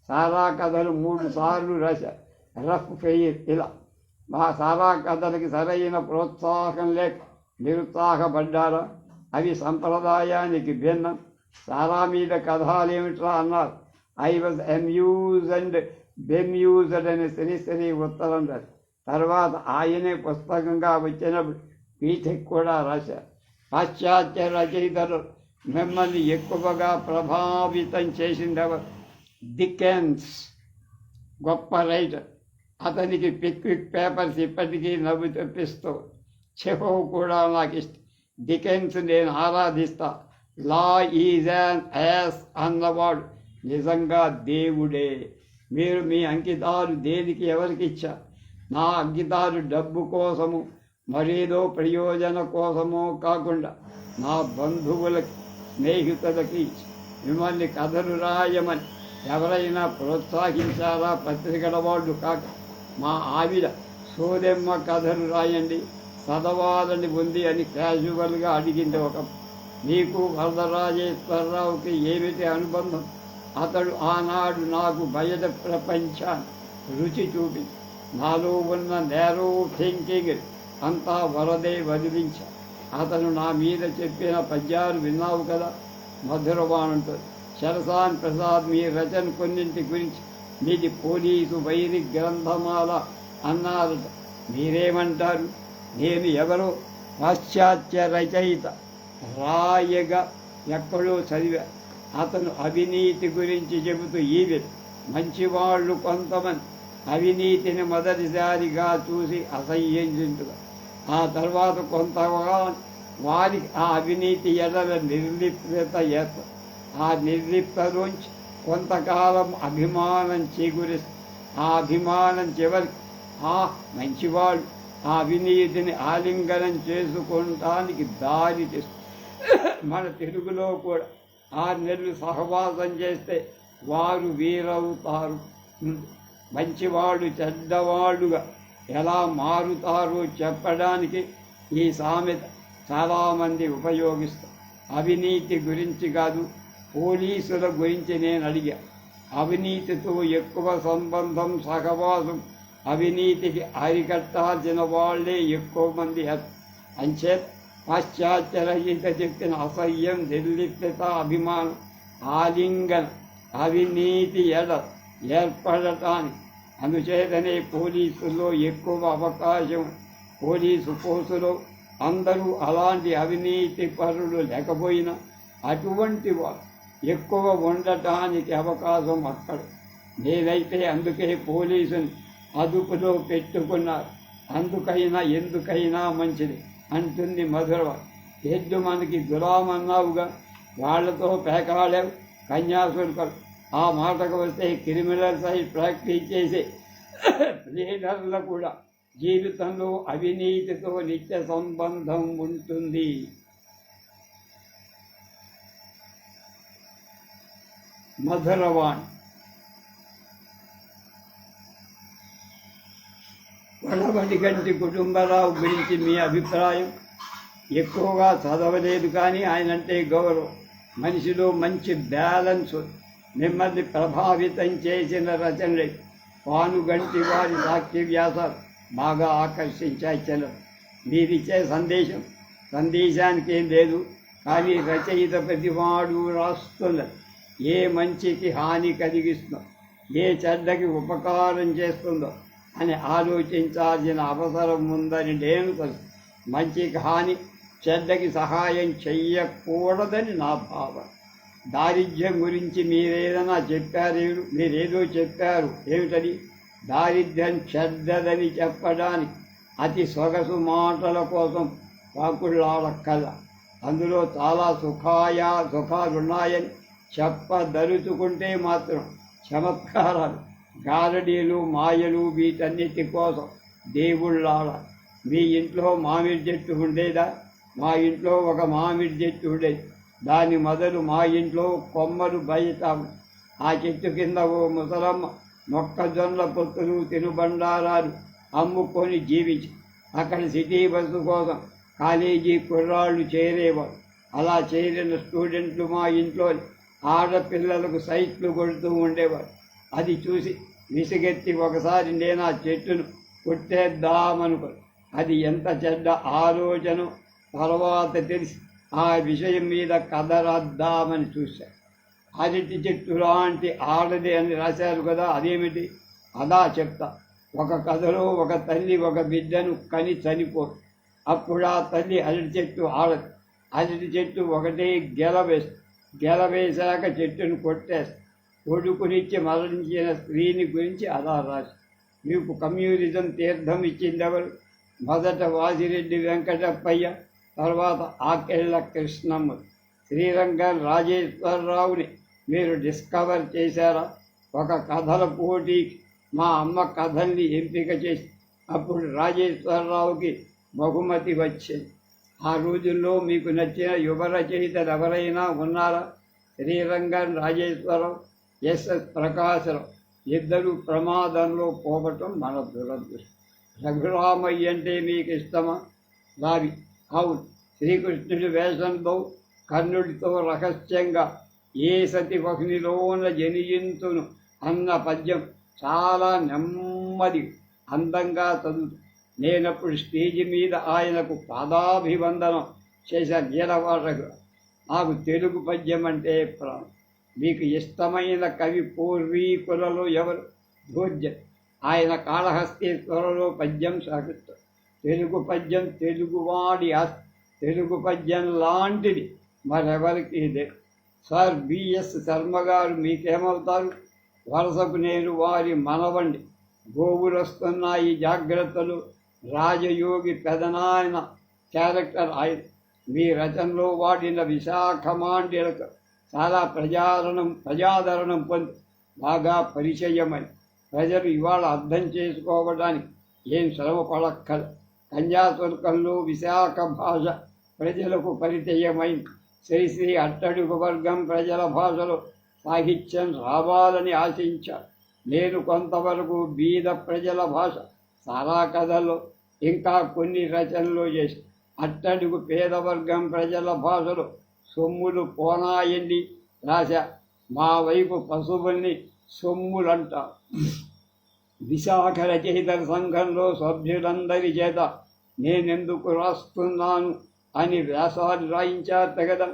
చాలా కథలు 3 సార్లు రాశారు. రఫ్ ఫెయిర్ ఇలా మా చాలా కథలకి సరైన ప్రోత్సాహం లేక నిరుత్సాహపడ్డారా? అవి సంప్రదాయానికి భిన్నం. చాలా మీద కథలేమిట్రా అన్నారు. ఐ వాజ్ అమ్యూజ్ అండ్ బెమ్యూజ్డ్ అని శ్రీశ్రీ ఉత్తరం రాశారు. తర్వాత ఆయనే పుస్తకంగా వచ్చినప్పుడు పీఠకి కూడా రాశారు. పాశ్చాత్య రచయితలు మిమ్మల్ని ఎక్కువగా ప్రభావితం చేసిందెవరు? డికెన్స్ గొప్ప రైటర్. అతనికి పిక్విక్ పేపర్స్ ఇప్పటికీ నవ్వు తెప్పిస్తూ. చెహోవ్ కూడా నాకు ఇష్టం. డికెన్స్ నేను ఆరాధిస్తా. లా ఈజ్ యాన్ యాస్ అన్నవాడు నిజంగా దేవుడే. మీరు మీ అంకితాలు దేనికి ఎవరికి ఇచ్చారు? నా అంకితాలు డబ్బు కోసము మరేదో ప్రయోజన కోసమో కాకుండా నా బంధువులకి స్నేహితులకి మిమ్మల్ని కథలు రాయమని ఎవరైనా ప్రోత్సహించారా? పత్రికల వాళ్ళు కాక మా ఆవిడ సోదెమ్మ కథలు రాయండి చదవాలని ఉంది అని క్యాజువల్గా అడిగింది. ఒక నీకు వరదరాజేశ్వరరావుకి ఏమిటి అనుబంధం? అతడు ఆనాడు నాకు బయట ప్రపంచాన్ని రుచి చూపి నాలో ఉన్న నేరో థింకింగ్ అంతా వరదే వదిలించా. అతను నా మీద చెప్పిన పద్యాలు విన్నావు కదా. మధురవాణంతో శరసాన్ ప్రసాద్ మీ రచన కొన్నింటి గురించి మీది పోలీసు వైరి గ్రంథమాల అన్నారట. మీరేమంటారు? నేను ఎవరో పాశ్చాత్య రచయిత రాయగా ఎక్కడో చదివా. అతను అవినీతి గురించి చెబుతూ ఈవె మంచివాళ్ళు కొంతమంది అవినీతిని మొదటిసారిగా చూసి అసహ్యించుగా ఆ తర్వాత కొంతగా వారికి ఆ అవినీతి ఎడల నిర్లిప్తత ఏర్పడు. ఆ నిర్లిప్తలోంచి కొంతకాలం అభిమానం చేకూరిస్తుంది. ఆ అభిమానం చివరికి ఆ మంచివాళ్ళు ఆ అవినీతిని ఆలింగనం చేసుకుంటానికి దారి తెస్తుంది. మన తెలుగులో కూడా 6 నెలలు సహవాసం చేస్తే వారు వీరవుతారు. మంచివాళ్ళు చెడ్డవాళ్ళుగా ఎలా మారుతారో చెప్పడానికి ఈ సామెత చాలామంది ఉపయోగిస్తారు. అవినీతి గురించి కాదు, పోలీసుల గురించి నేను అడిగా. అవినీతితో ఎక్కువ సంబంధం సహవాసం, అవినీతికి అరికట్టాల్సిన వాళ్లే ఎక్కువ మంది. అంచేత పాశ్చాత్య రచయిత చెప్పిన అసహ్యం, నిర్లిప్తత, అభిమానం, ఆలింగన అవినీతి ఎడ ఏర్పడటానికి అందుచేతనే పోలీసుల్లో ఎక్కువ అవకాశం. పోలీసు పోస్టులో అందరూ అలాంటి అవినీతి పరులు లేకపోయినా అటువంటి వారు ఎక్కువ ఉండటానికి అవకాశం అక్కడ. నేనైతే అందుకే పోలీసుని అదుపులో పెట్టుకున్నారు. అందుకైనా ఎందుకైనా మంచిది అంటుంది మధురవ. ఎద్దు మనకి గులామన్నావుగా, వాళ్లతో పేకాడేవు కన్యాశుల్కలు. ఆ మాటకు వస్తే క్రిమినల్ సైడ్ ప్రాక్టీస్ చేసే లీడర్లు కూడా జీవితంలో అవినీతితో నిత్య సంబంధం ఉంటుంది. మధురవాణి. వడవడిగంటి కుటుంబరావు గురించి మీ అభిప్రాయం? ఎక్కువగా చదవలేదు, కానీ ఆయనంటే గౌరవం. మనిషిలో మంచి బ్యాలెన్స్, మిమ్మల్ని ప్రభావితం చేసిన రచనలు పానుగంటి వారి సాక్షి వ్యాసాలు బాగా ఆకర్షించాయి. మీరిచ్చే సందేశానికి ఏం లేదు, కానీ రచయిత ప్రతివాడు రాస్తున్నది ఏ మంచికి హాని కలిగిస్తున్నారు. ఏ చెడ్డకి ఉపకారం చేస్తుందో అని ఆలోచించాల్సిన అవసరం ఉందని నేను తెలుసు. మంచికి హాని, చెడ్డకి సహాయం చెయ్యకూడదని నా భావన. దారిద్ర్యం గురించి మీరేదో చెప్పారు. ఏమిటది? దారిద్ర్యం చెడ్డదని చెప్పడానికి అతి సొగసు మాటల కోసం పాకుళ్ళాడక్కల. అందులో చాలా సుఖాలున్నాయని చెప్పదలుచుకుంటే మాత్రం చమత్కారాలు, గారడీలు, మాయలు వీటన్నిటి కోసం దేవుళ్ళాడ. మీ ఇంట్లో మామిడి చెట్టు ఉండేదా? మా ఇంట్లో ఒక మామిడి చెట్టు ఉండేది. దాని మొదలు మా ఇంట్లో కొమ్మలు బయట. ఆ చెట్టు కింద ఓ ముసలమ్మ మొక్కజొన్న పొత్తులు, తినుబండారాలు అమ్ముకొని జీవించి అక్కడ సిటీ బస్సు కోసం కాలేజీ కుర్రాళ్ళు చేరేవారు. అలా చేరిన స్టూడెంట్లు మా ఇంట్లో ఆడపిల్లలకు సైట్లు కొడుతూ ఉండేవారు. అది చూసి విసిగెత్తి ఒకసారి నేను ఆ చెట్టును కొట్టేద్దామనుకో. అది ఎంత చెడ్డ ఆలోచన తర్వాత తెలిసి ఆ విషయం మీద కథ రాద్దామని చూశాను. అరటి చెట్టు లాంటి ఆడది అని రాశారు కదా, అదేమిటి? అదా చెప్తా. ఒక కథలో ఒక తల్లి ఒక బిడ్డను కని చనిపోదు. అప్పుడు ఆ తల్లి అరటి చెట్టు ఆడదు. అరటి చెట్టు ఒకటే గెలవేశాక చెట్టును కొట్టేస్తుంది. కొడుకునిచ్చి మరణించిన స్త్రీని గురించి అలా రాసి. మీకు కమ్యూనిజం తీర్థం ఇచ్చింది ఎవరు? మొదట వాసిరెడ్డి వెంకటప్పయ్య, తర్వాత ఆకెళ్ళ కృష్ణమ్మ. శ్రీరంగం రాజేశ్వరరావుని మీరు డిస్కవర్ చేశారా? ఒక కథల పోటీకి మా అమ్మ కథల్ని ఎంపిక చేసి అప్పుడు రాజేశ్వరరావుకి బహుమతి వచ్చింది. ఆ రోజుల్లో మీకు నచ్చిన యువ రచయితలు ఎవరైనా ఉన్నారా? శ్రీరంగం రాజేశ్వరరావు, ఎస్ఎస్ ప్రకాశరావు ఇద్దరు ప్రమాదంలో పోవటం మన దురదృష్టం. రఘురామయ్య అంటే మీకు ఇష్టమా? రావి. అవును. శ్రీకృష్ణుడి వేషంతో కర్ణుడితో రహస్యంగా ఏ సతి వహ్నిలోన జనియింతును అన్న పద్యం చాలా నెమ్మది అందంగా చదువుతూ నేనప్పుడు స్టేజి మీద ఆయనకు పాదాభివందనం చేసే గీలవాడకు. నాకు తెలుగు పద్యం అంటే ప్రాణం. మీకు ఇష్టమైన కవి పూర్వీకులలో ఎవరు? భోజ్యం. ఆయన కాళహస్తీశ్వరలో పద్యం సాగిస్తారు. తెలుగు పద్యం తెలుగువాడి తెలుగు పద్యం లాంటిది మరెవరికి లేదు. సార్ బిఎస్ శర్మ గారు మీకేమవుతారు? వరుసకు నేను వారి మనవండి. గోవులొస్తున్నాయి జాగ్రత్తలు. రాజయోగి పెదనాయన క్యారెక్టర్ ఆయన. మీ రచనలో వాడిన విశాఖమాండ్యులకు చాలా ప్రజాదరణం పొంది బాగా పరిచయమని ప్రజలు ఇవాళ అర్థం చేసుకోవడానికి ఏం శ్రమ పడక్కల. కన్యాశుల్కంలో విశాఖ భాష ప్రజలకు పరిచయమైంది. శ్రీశ్రీ అట్టడుగు వర్గం ప్రజల భాషలో సాహిత్యం రావాలని ఆశించారు. నేను కొంతవరకు బీద ప్రజల భాష సారా కథల్లో ఇంకా కొన్ని రచనలు చేసి అట్టడుగు పేదవర్గం ప్రజల భాషలో సొమ్ములు పోనాయండి రాశా. మా వైపు పశువుల్ని సొమ్ములంటారు. విశాఖ రచయితల సంఘంలో సభ్యులందరి చేత నేనెందుకు రాస్తున్నాను అని వ్యాసాలు రాయించారు కదా.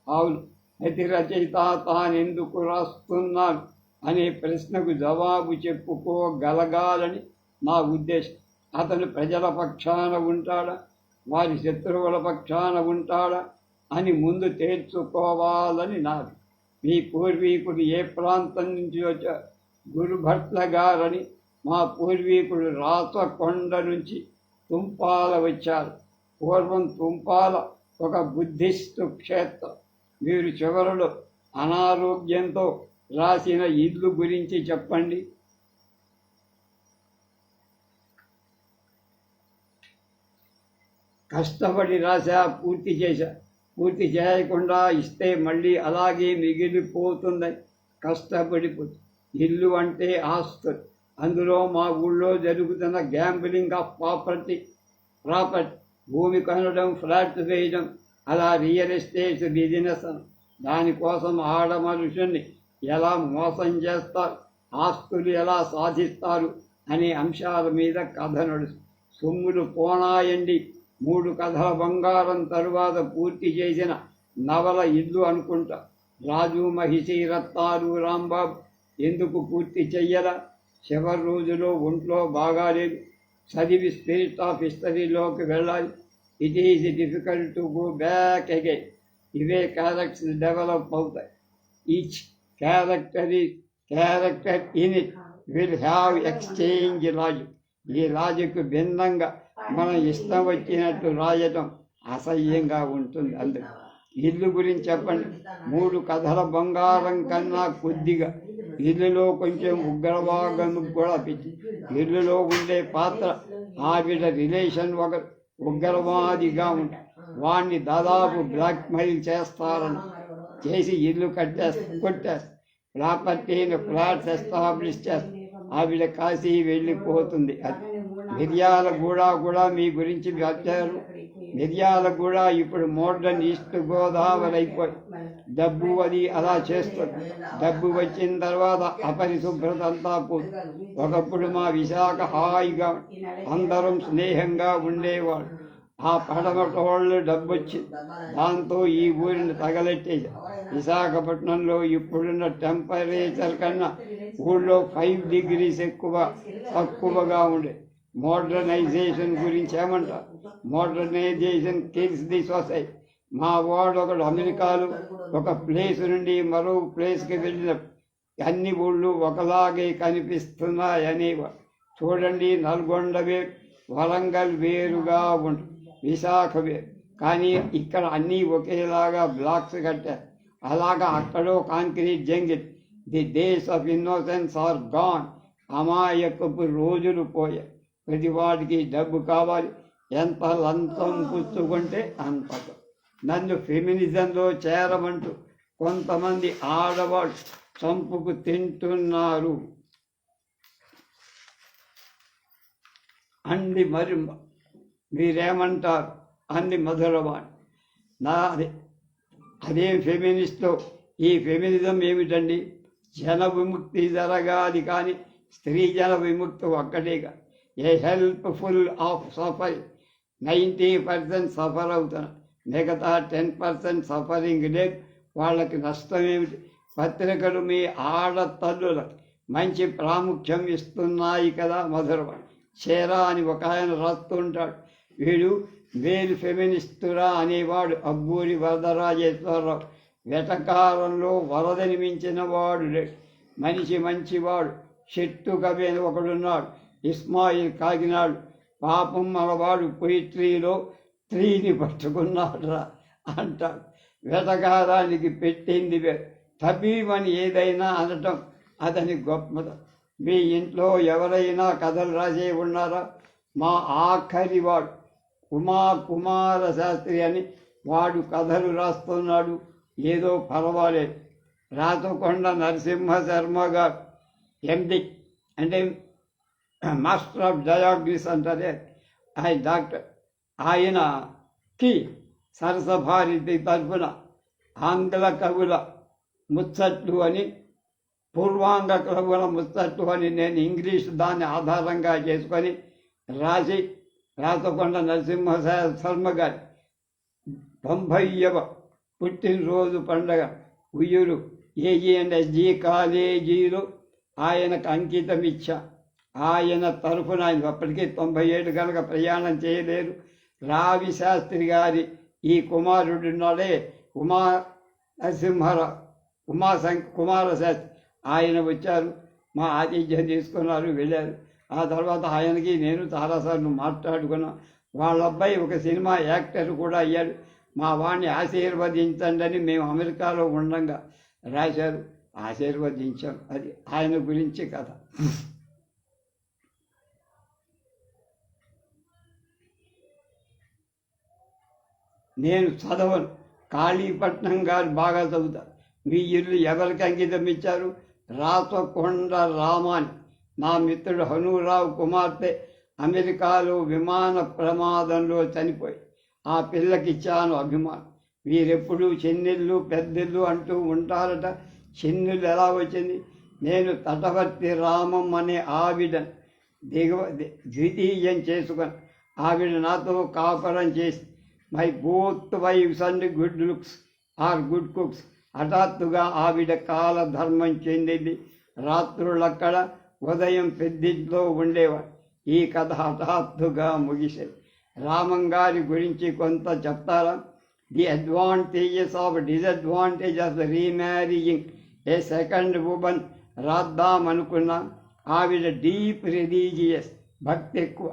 అవును, ప్రతి రచయిత తానెందుకు రాస్తున్నాను అనే ప్రశ్నకు జవాబు చెప్పుకోగలగాలని నా ఉద్దేశం. అతను ప్రజల పక్షాన ఉంటాడా, వారి శత్రువుల పక్షాన ఉంటాడా అని ముందు తేల్చుకోవాలని నాది. మీ పూర్వీకుడు ఏ ప్రాంతం నుంచి వచ్చారు? గురుభట్ల గారని మా పూర్వీకుడు రాచకొండ నుంచి తుంపాల వచ్చారు. పూర్వం తుంపాల ఒక బుద్ధిస్టు క్షేత్రం. మీరు చివరలో అనారోగ్యంతో రాసిన ఇల్లు గురించి చెప్పండి. కష్టపడి రాశా, పూర్తి చేశా. పూర్తి చేయకుండా ఇస్తే మళ్ళీ అలాగే మిగిలిపోతుందని కష్టపడిపోతుంది. ఇల్లు అంటే ఆస్తులు. అందులో మా ఊళ్ళో జరుగుతున్న గ్యాంబ్లింగ్ ఆఫ్ ప్రాపర్టీ. భూమి కొనడం, ఫ్లాట్ వేయడం, అలా రియల్ ఎస్టేట్ బిజినెస్. దానికోసం ఆడ మనుషుల్ని ఎలా మోసం చేస్తారు, ఆస్తులు ఎలా సాధిస్తారు అనే అంశాల మీద కథ నడుస్తుంది. సొమ్ములు పోనాయండి 3 కథల బంగారం తరువాత పూర్తి చేసిన నవల ఇల్లు అనుకుంటా. రాజు మహిషి, రత్నాలు, రాంబాబు ఎందుకు పూర్తి చెయ్యలా? చివరి రోజులో ఒంట్లో బాగాలేదు, చదివి స్పిరిట్ ఆఫ్ హిస్టరీలోకి వెళ్ళాలి. It is difficult to go back again. ఇవే క్యారెక్టర్స్ డెవలప్ అవుతాయి. Each character in it will have exchange logic. ఈ లాజిక్ భిన్నంగా మనం ఇష్టం వచ్చినట్టు రాయటం అసహ్యంగా ఉంటుంది. అందుకు ఇల్లు గురించి చెప్పండి. 3 కథల బంగారం కన్నా కొద్దిగా ఇల్లులో కొంచెం ఉగ్రవాదం కూడా పెట్టి ఇల్లులో ఉండే పాత్ర ఆవిడ రిలేషన్ ఒక ఉగ్రవాదిగా ఉంటుంది. వాణ్ణి దాదాపు బ్లాక్మెయిల్ చేసి ఇల్లు కొట్టేస్తారు. ప్రాపర్టీని ఫ్లాట్స్ ఎస్టాబ్లిష్ చేస్తారు. ఆవిడ కాశీ వెళ్ళిపోతుంది. అది మిర్యాలగూడ కూడా మీ గురించి వచ్చారు. మిర్యాలగూడ ఇప్పుడు మోడర్న్ ఈస్ట్ గోదావరి అయిపోయి డబ్బు అది అలా చేస్తుంది. డబ్బు వచ్చిన తర్వాత అపరిశుభ్రత అంతా పోతుంది. ఒకప్పుడు మా విశాఖ హాయిగా అందరం స్నేహంగా ఉండేవాడు. ఆ పడమటోళ్ళు డబ్బు వచ్చింది. దాంతో ఈ ఊరిని తగలెట్టేశారు. విశాఖపట్నంలో ఇప్పుడున్న టెంపరేచర్ కన్నా ఊళ్ళో 5 degrees తక్కువగా ఉండే. మోడర్నైజేషన్ గురించి ఏమంటారు? Modernisation kills the society. మా వాడు ఒకడు అమెరికాలో ఒక ప్లేస్ నుండి మరో ప్లేస్కి వెళ్ళిన అన్ని ఊళ్ళు ఒకలాగే కనిపిస్తున్నాయనేవాడు. చూడండి, నల్గొండ వేరు, వరంగల్ వేరుగా ఉంటుంది, విశాఖ వేరు. కానీ ఇక్కడ అన్నీ ఒకేలాగా బ్లాక్స్ కట్టారు. అలాగా అక్కడో concrete jungle. The days of innocence are gone. అమాయకపు రోజులు పోయాయి. ప్రతి వాడికి డబ్బు కావాలి. ఎంత లంచం పుచ్చుకుంటే అంత. నన్ను ఫెమినిజంలో చేరమంటూ కొంతమంది ఆడవాళ్ళు చంపుకు తింటున్నారు అంది. మరి మీరేమంటారు అంది మధురవాణి. అదేం ఫెమినిస్టో? ఈ ఫెమినిజం ఏమిటండి? జన విముక్తి జరగాలి, కానీ స్త్రీ జన విముక్తి ఒక్కటేగా. ఏ హెల్ప్ఫుల్ ఆఫ్ సఫరింగ్. 90% సఫర్ అవుతున్నారు, మిగతా 10% సఫరింగ్ లేదు. వాళ్ళకి నష్టం ఏమిటి? పత్రికలు మీ ఆడతల్లులకు మంచి ప్రాముఖ్యం ఇస్తున్నాయి కదా. మధురవాణి చేరా అని ఒక ఆయన రాస్తుంటాడు. వీడు మేలు ఫెమినిస్టురా అనేవాడు అబ్బూరి వరదరాజేశ్వరరావు. వెటకారంలో వరదని మించిన వాడు లేడు. మనిషి మంచివాడు. చెట్టు కవి అని ఒకడున్నాడు, ఇస్మాయిల్ కాకినాడు. పాపం మనవాడు పొయిట్రీలో స్త్రీని పట్టుకున్నాడురా అంటాడు. వెటకారానికి పెట్టింది తబీమని ఏదైనా అనటం అతని గొప్పదనం. మీ ఇంట్లో ఎవరైనా కథలు రాసే ఉన్నారా? మా ఆఖరి వాడు కుమార శాస్త్రి అని వాడు కథలు రాస్తున్నాడు. ఏదో పర్వాలేదు. రాచకొండ నరసింహ శర్మ గారు ఎండి, అంటే మాస్టర్ ఆఫ్ డయాగ్నోసిస్ అంటారే, ఆయన డాక్టర్. ఆయనకి సరసభారతి తరఫున ఆంగ్ల కవుల ముచ్చట్లు అని, పూర్వాంగ కవుల ముచ్చట్లు అని నేను ఇంగ్లీష్ దాన్ని ఆధారంగా చేసుకొని రాసి రాచకొండ నరసింహ శర్మ గారి 90వ పుట్టినరోజు పండగ ఉయ్యూరు AENSG కాలేజీలో ఆయనకు అంకితం ఇచ్చా. ఆయన తరఫున, ఆయన అప్పటికే 97 కనుక ప్రయాణం చేయలేరు. రావి శాస్త్రి గారి ఈ కుమారుడున్నాడే కుమార శాస్త్రి, ఆయన వచ్చారు. మా ఆతిథ్యం తీసుకున్నారు, వెళ్ళారు. ఆ తర్వాత ఆయనకి నేను చాలాసార్లు మాట్లాడుకున్నాం. వాళ్ళ అబ్బాయి ఒక సినిమా యాక్టర్ కూడా అయ్యాడు. మా వాడిని ఆశీర్వదించండి అని మేము అమెరికాలో ఉండంగా రాశారు. ఆశీర్వదించాం. అది ఆయన గురించి కథ. నేను చదవను. కాళీపట్నం గారు బాగా చదువుతారు. మీ ఇల్లు ఎవరికి అంకితం ఇచ్చారు? రాచకొండ రామాని. నా మిత్రుడు హనురావు కుమార్తె అమెరికాలో విమాన ప్రమాదంలో చనిపోయి ఆ పిల్లకిచ్చాను అభిమానం. వీరెప్పుడు చిన్నిళ్ళు పెద్దిళ్ళు అంటూ ఉంటారట. చిన్నిళ్ళు ఎలా వచ్చింది? నేను తటవర్తి రామం అనే ఆవిడను ద్వితీయం చేసుకొని ఆవిడ నాతో కాపురం చేసి my both wives and good looks are good cooks. హఠాత్తుగా ఆవిడ కాలధర్మం చెందింది. రాత్రులక్కడ, ఉదయం పెద్దింట్లో ఉండేవాడు. ఈ కథ హఠాత్తుగా ముగిసేది. రామంగారి గురించి కొంత చెప్తారా? The advantages of disadvantage of remarrying a second women. రాద్దామనుకున్నా ఆవిడ డీప్ రిలీజియస్, భక్తి ఎక్కువ.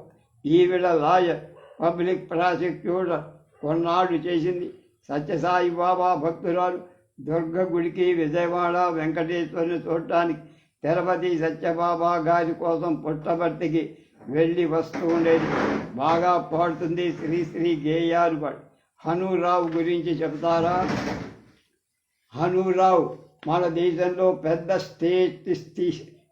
ఈవిడ లాయర్, పబ్లిక్ ప్రాసిక్యూటర్ కొన్నాళ్ళు చేసింది. సత్యసాయి బాబా భక్తురాలు. దుర్గ గుడికి, విజయవాడ వెంకటేశ్వరుని చూడటానికి, తిరుపతి సత్యబాబా గారి కోసం పుట్టబర్తికి వెళ్ళి వస్తూ ఉండేది. బాగా పాడుతుంది, శ్రీశ్రీ గేయాలు పాడు. హనురావు గురించి చెప్తారా? హనురావు మన దేశంలో పెద్ద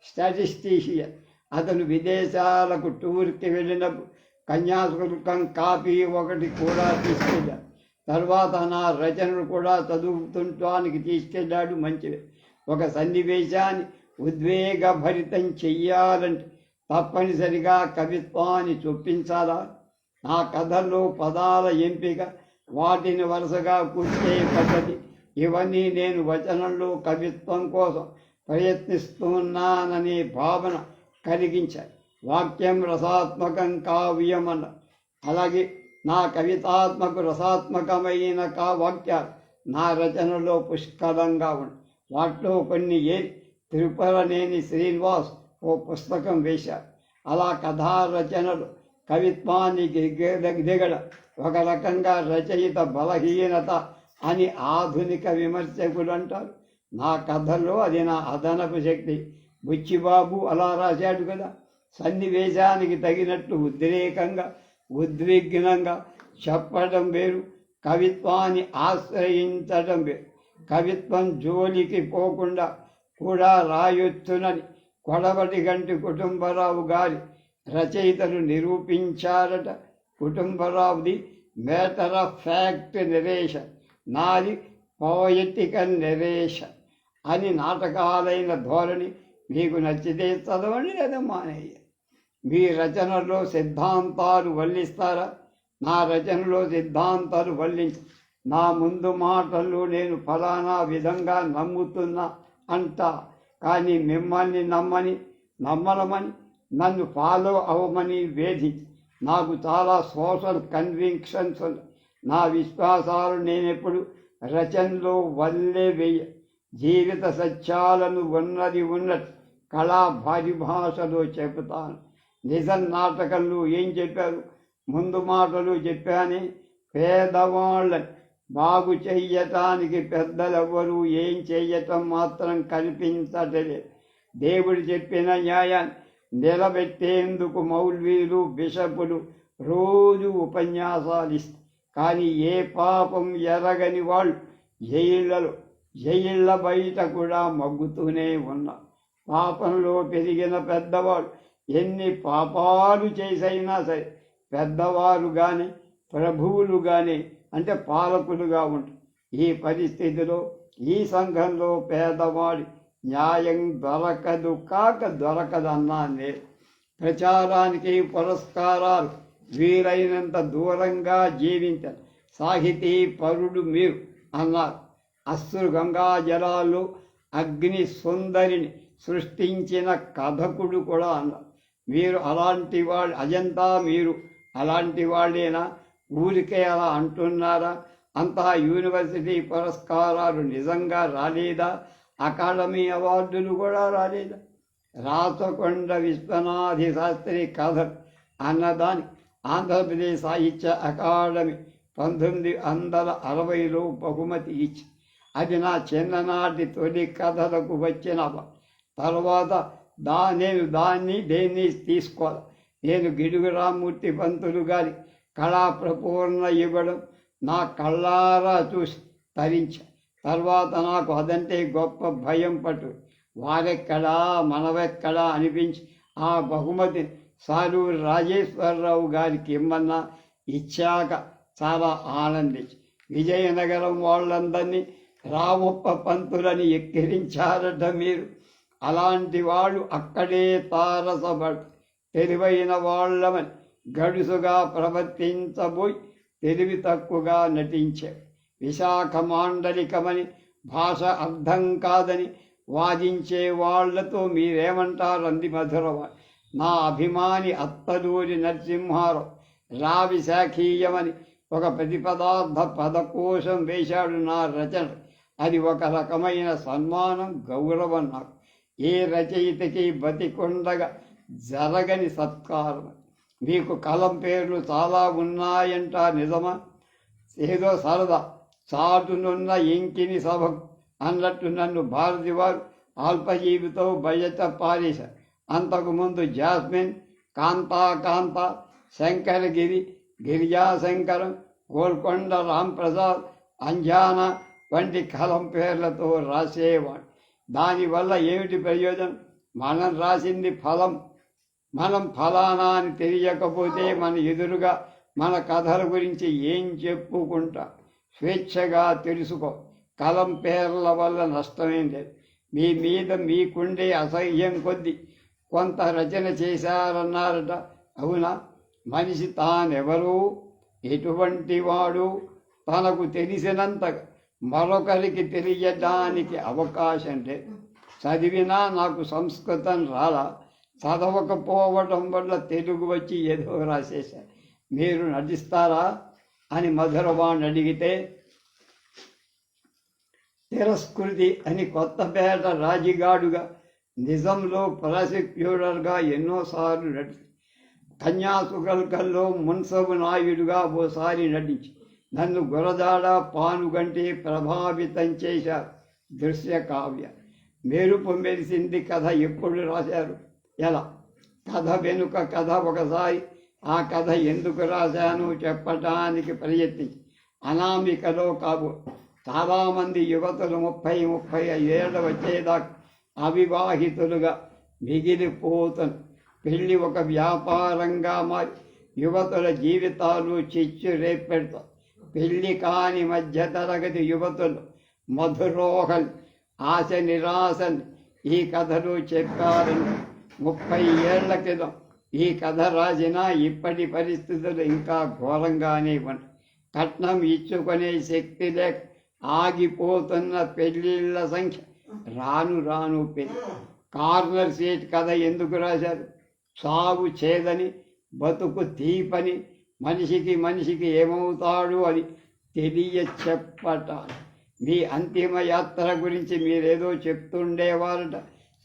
స్టాటిస్టీషియన్. అతను విదేశాలకు టూర్కి వెళ్ళినప్పుడు కన్యాశుల్కం కాపీ ఒకటి కూడా తీసుకెళ్ళాడు. తర్వాత నా రచనలు కూడా చదువుతుంటానికి తీసుకెళ్ళాడు. మంచిది. ఒక సన్నివేశాన్ని ఉద్వేగభరితం చెయ్యాలంటే తప్పనిసరిగా కవిత్వాన్ని చొప్పించాలా? నా కథల్లో పదాల ఎంపిక, వాటిని వరుసగా కూర్చే పద్ధతి, ఇవన్నీ నేను వచనంలో కవిత్వం కోసం ప్రయత్నిస్తున్నాననే భావన కలిగించాయి. వాక్యం రసాత్మకం, కావ్యం అన్న. అలాగే నా కవితాత్మక రసాత్మకమైన వాక్యాలు నా రచనలో పుష్కలంగా ఉన్నాయి. వాటిలో కొన్ని తిరుపతినేని శ్రీనివాస్ ఓ పుస్తకం వేశారు. అలా కథా రచనలు కవిత్వానికి దిగడ ఒక రకంగా రచయిత బలహీనత అని ఆధునిక విమర్శకులు అంటారు. నా కథల్లో అది నా అదనపు శక్తి. బుచ్చిబాబు అలా రాశాడు కదా, సన్నివేశానికి తగినట్లు ఉద్రేకంగా, ఉద్విగ్నంగా చెప్పడం వేరు, కవిత్వాన్ని ఆశ్రయించడం వేరు. కవిత్వం జోలికి పోకుండా కూడా రాయొచ్చునని కొడవటి గంటి కుటుంబరావు గారి రచయితలు నిరూపించారట. కుటుంబరావుది మ్యాటర్ ఆఫ్ ఫ్యాక్ట్ నెరేషన్, నాది పోయటికల్ నెరేషన్ అని నాటకాలైన ధోరణి. మీకు నచ్చితే చదవండి, లేదా మానేయ. మీ రచనలో సిద్ధాంతాలు వల్లిస్తారా? నా రచనలో సిద్ధాంతాలు వల్లించ. నా ముందు మాటల్లో నేను ఫలానా విధంగా నమ్ముతున్నా అంటా, కానీ మిమ్మల్ని నమ్మనమని, నన్ను ఫాలో అవ్వమని వేధించి. నాకు చాలా సోషల్ కన్విక్షన్స్ ఉన్నాయి. నా విశ్వాసాలు నేనెప్పుడు రచనలో వల్లే వేయ. జీవిత సత్యాలను ఉన్నది ఉన్నట్టు కళా భాషలో చెబుతాను. నిజం నాటకంలో ఏం చెప్పారు? ముందు మాటలు చెప్పానే, పేదవాళ్ళని బాగు చెయ్యటానికి పెద్దలెవ్వరూ ఏం చెయ్యటం మాత్రం కనిపించట్లేదు. దేవుడు చెప్పిన న్యాయాన్ని నిలబెట్టేందుకు మౌల్వీలు, బిషపులు రోజు ఉపన్యాసాలు ఇస్తారు. కానీ ఏ పాపం ఎరగని వాళ్ళు జైళ్ళ బయట కూడా మగ్గుతూనే ఉన్నారు. పాపంలో పెరిగిన పెద్దవాళ్ళు ఎన్ని పాపాలు చేసైనా సరే పెద్దవారు కానీ, ప్రభువులు కానీ, అంటే పాలకులుగా ఉంటారు. ఈ పరిస్థితిలో ఈ సంఘంలో పేదవాడి న్యాయం దొరకదన్నా లేదు. ప్రచారానికి, పురస్కారాలు వీలైనంత దూరంగా జీవించారు. సాహితీ పరుడు మీరు అన్నారు. అశ్రు గంగా జలాల్లో అగ్ని సుందరిని సృష్టించిన కథకుడు కూడా అన్నారు. మీరు అలాంటి వాళ్ళు, అజంతా మీరు అలాంటి వాళ్ళేనా? ఊరికే అలా అంటున్నారా? అంతా యూనివర్సిటీ పురస్కారాలు నిజంగా రాలేదా? అకాడమీ అవార్డులు కూడా రాలేదా? రాచకొండ విశ్వనాథి శాస్త్రి కథ అన్నదానికి ఆంధ్రప్రదేశ్ సాహిత్య అకాడమీ 1960లో బహుమతి ఇచ్చి, అది నా చిన్ననాటి తొలి కథలకు వచ్చిన తర్వాత నేను దేన్ని తీసుకోవాలి. నేను గిడుగు రామ్మూర్తి పంతులు గారి కళా ప్రపూర్ణ ఇవ్వడం నా కళ్ళారా చూసి తరించా. తర్వాత నాకు అదంటే గొప్ప భయం పట్టు. వారెక్కడా మనవెక్కడా అనిపించి ఆ బహుమతిని సాలూరు రాజేశ్వరరావు గారికి ఇమ్మన్నా ఇచ్చాక చాలా ఆనందించి, విజయనగరం వాళ్ళందరినీ రామప్ప పంతులని ఎక్కిరించారట మీరు. అలాంటి వాళ్ళు అక్కడే తారసపడు. తెలివైన వాళ్ళమని గడుసుగా ప్రవర్తించబోయి తెలివి తక్కువగా నటించారు. విశాఖ మాండలికమని, భాష అర్థం కాదని వాదించే వాళ్లతో మీరేమంటారు అంది మధురవాణి. నా అభిమాని అత్తలూరి నరసింహారావు రావి శాఖీయమని ఒక ప్రతిపదార్థ పదకోశం వేశాడు నా రచన. అది ఒక రకమైన సన్మానం, గౌరవం నాకు. ఏ రచయితకి బతికొండగా జరగని సత్కారం. మీకు కలం పేర్లు చాలా ఉన్నాయంట, నిజమా? ఏదో సరదా చాటునున్న ఇంకిని సభకు అన్నట్టు నన్ను భారతి వారు అల్పజీవితో బయట పారేశారు. అంతకుముందు జాస్మిన్, కాంతా, శంకరగిరి, గిరిజాశంకరం, గోల్కొండ రాంప్రసాద్, అంజానా వంటి కలం పేర్లతో రాసేవాడు. దానివల్ల ఏమిటి ప్రయోజనం? మనం రాసింది ఫలం. మనం ఫలానా అని తెలియకపోతే మన ఎదురుగా మన కథల గురించి ఏం చెప్పుకుంటా? స్వేచ్ఛగా తెలుసుకో. కలం పేర్ల వల్ల నష్టమేం లేదు. మీ మీద మీకుండే అసహ్యం కొద్దీ కొంత రచన చేశారన్నారట, అవునా? మనిషి తానెవరు, ఎటువంటి వాడు తనకు తెలిసినంతగా మరొకరికి తెలియడానికి అవకాశం లేదు. చదివినా నాకు సంస్కృతం రాలా, చదవకపోవడం వల్ల తెలుగు వచ్చి ఏదో రాసేశారు. మీరు నటిస్తారా అని మధురవాణి అడిగితే, తిరస్కృతి అని కొత్తపేట రాజిగాడుగా, నిజంలో ప్రాసిక్యూటర్గా ఎన్నోసార్లు నటించి, కన్యాసుగల్కల్లో మున్సబు నాయుడుగా ఓసారి నటించి నన్ను గురజాడ పానుగంటి ప్రభావితం చేశారు. దృశ్య కావ్య మెరుపు మెరిసింది కథ ఎప్పుడు రాశారు, ఎలా? కథ వెనుక కథ ఒకసారి ఆ కథ ఎందుకు రాశాను చెప్పటానికి ప్రయత్నించి అనామికలో కాబో చాలామంది యువతులు 30-35 ఏళ్ళ వచ్చేదాకా అవివాహితులుగా మిగిలిపోతున్న పెళ్లి ఒక వ్యాపారంగా మారి యువతుల జీవితాలు చిచ్చు రేపెడతారు. పెళ్లి కాని మధ్యతరగతి యువతులు మధురోహల్ ఆశ నిరాశని ఈ కథలు చెప్పారని 30 ఏళ్ల క్రితం ఈ కథ రాసినా ఇప్పటి పరిస్థితులు ఇంకా ఘోరంగానే ఉన్నాయి. కట్నం ఇచ్చుకునే శక్తి లేక ఆగిపోతున్న పెళ్లిళ్ళ సంఖ్య రాను రాను పెరిగి. కార్నర్ సీట్ కథ ఎందుకు రాశారు? సాగు చేదని, బతుకు తీపని, మనిషికి ఏమవుతాడు అని తెలియ చెప్పటాలి. మీ అంతిమ యాత్ర గురించి మీరేదో చెప్తుండేవారట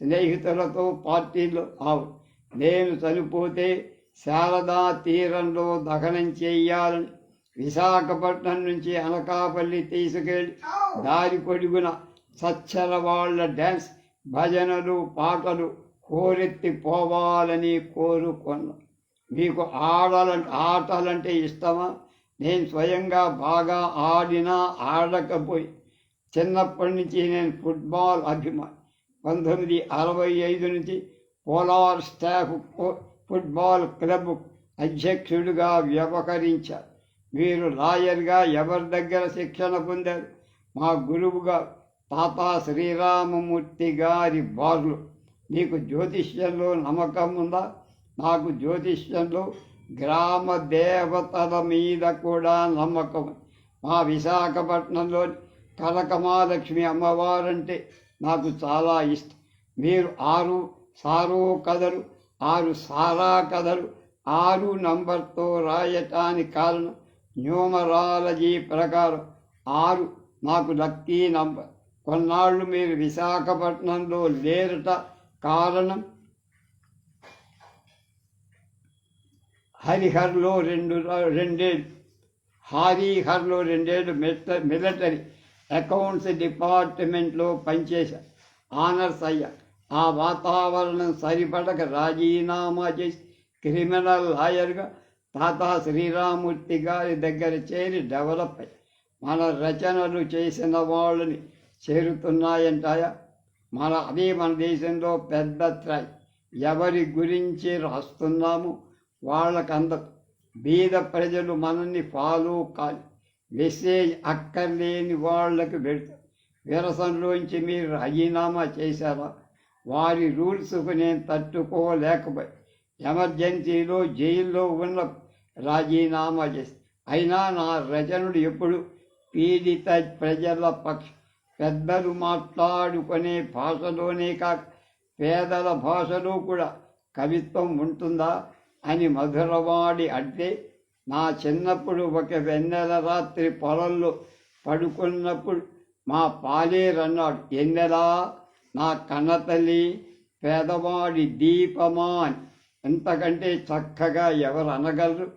స్నేహితులతో పార్టీలో. ఆవు నేను చనిపోతే శారదా తీరంలో దహనం చేయాలని విశాఖపట్నం నుంచి అనకాపల్లి తీసుకెళ్ళి దారి పొడుగున సచ్చల వాళ్ళ డ్యాన్స్, భజనలు, పాటలు కోరెత్తి పోవాలని కోరుకున్నా. మీకు ఆటలంటే ఇష్టమా? నేను స్వయంగా బాగా ఆడినా ఆడకపోయి చిన్నప్పటి నుంచి నేను ఫుట్బాల్ అభిమాని. 1965 నుంచి పోలార్ స్టాఫ్ ఫుట్బాల్ క్లబ్ అధ్యక్షుడిగా వ్యవహరించారు. మీరు లాయర్గా ఎవరి దగ్గర శిక్షణ పొందారు? మా గురువుగా తాతా శ్రీరామమూర్తి గారి బార్లు. నీకు జ్యోతిష్యంలో నమ్మకం ఉందా? నాకు జ్యోతిష్యంలో గ్రామ దేవతల మీద కూడా నమ్మకం. మా విశాఖపట్నంలోని కనకమాలక్ష్మి అమ్మవారంటే నాకు చాలా ఇష్టం. మీరు 6 సారో కథలు, 6 సారా కథలు 6 నంబర్తో రాయటానికి కారణం న్యూమరాలజీ ప్రకారం 6 నాకు లక్కీ నంబర్. కొన్నాళ్ళు మీరు విశాఖపట్నంలో లేరట, కారణం హరిహర్లో 2 ఏళ్ళు మిలిటరీ అకౌంట్స్ డిపార్ట్మెంట్లో పనిచేశారు. ఆనర్స్ అయ్యా. ఆ వాతావరణం సరిపడక రాజీనామా చేసి క్రిమినల్ లాయర్గా తాతా శ్రీరామూర్తి గారి దగ్గర చేరి డెవలప్ అయ్యి మన రచనలు చేసిన వాళ్ళని చేరుతున్నాయంటాయా? మన దేశంలో పెద్ద త్రాయి. ఎవరి గురించి రాస్తున్నాము వాళ్ళకందరు. బీద ప్రజలు మనల్ని ఫాలో కాలి, మెసేజ్ అక్కర్లేని వాళ్ళకి పెడతారు. విరసంలోంచి మీరు రాజీనామా చేశారా? వారి రూల్స్కు నేను తట్టుకోలేకపోయి ఎమర్జెన్సీలో జైల్లో ఉన్న రాజీనామా చేసి. అయినా నా రచనలు ఎప్పుడు పీడిత ప్రజల పక్ష పెద్దలు మాట్లాడుకునే భాషలోనే కాక పేదల భాషలో కూడా కవిత్వం ఉంటుందా అని మధురవాడి అంటే, నా చిన్నప్పుడు ఒక వెన్నెల రాత్రి పొలంలో పడుకున్నప్పుడు మా పాలేరన్నాడు, ఎన్నెలా నా కన్నతల్లి పేదవాడి దీపమాన్, ఎంతకంటే చక్కగా ఎవరు అనగలరు?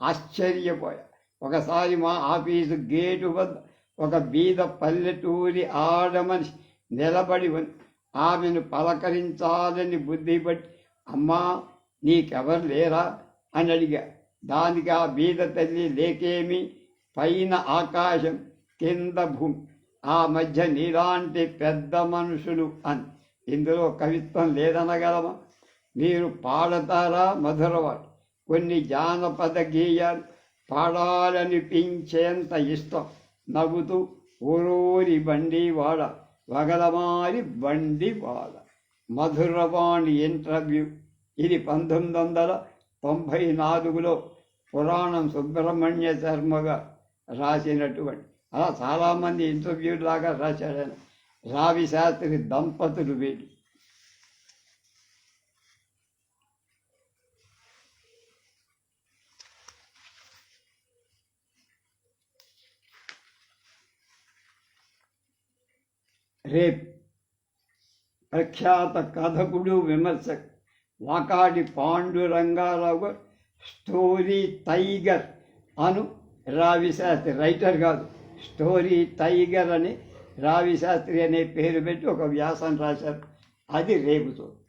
ఆశ్చర్యపోయా. ఒకసారి మా ఆఫీసు గేటు వద్ద ఒక బీద పల్లెటూరి ఆడమనిషి నిలబడి ఉంది. ఆమెను పలకరించాలని బుద్ధి పట్టి, అమ్మా నీకెవరు లేరా అని అడిగా. దానికి ఆ బీద తల్లి, లేకేమి, పైన ఆకాశం కింద భూమి, ఆ మధ్య నీలాంటి పెద్ద మనుషులు అని. ఇందులో కవిత్వం లేదనగలమా? మీరు పాడతారా మధురవాడు? కొన్ని జానపద గేయాలు పాడాలనిపించేంత ఇష్టం. నవ్వుతూ ఊరూరి బండివాడ, వగలమారి బండివాడ. మధురవాణి ఇంటర్వ్యూ. ఇది 1994లో పురాణం సుబ్రహ్మణ్య శర్మగా రాసినటువంటి. అలా చాలామంది ఇంటర్వ్యూ లాగా రాశాడని. రావి శాస్త్రి దంపతులు వీళ్ళు. రేపు ప్రఖ్యాత కథకుడు, విమర్శకు వాకాటి పాండురంగారావు స్టోరీ టైగర్ అను రావిశాస్త్రి, రైటర్ కాదు, స్టోరీ టైగర్ అని రావిశాస్త్రి అనే పేరు పెట్టి ఒక వ్యాసం రాశారు. అది రేపు చూద్దాం.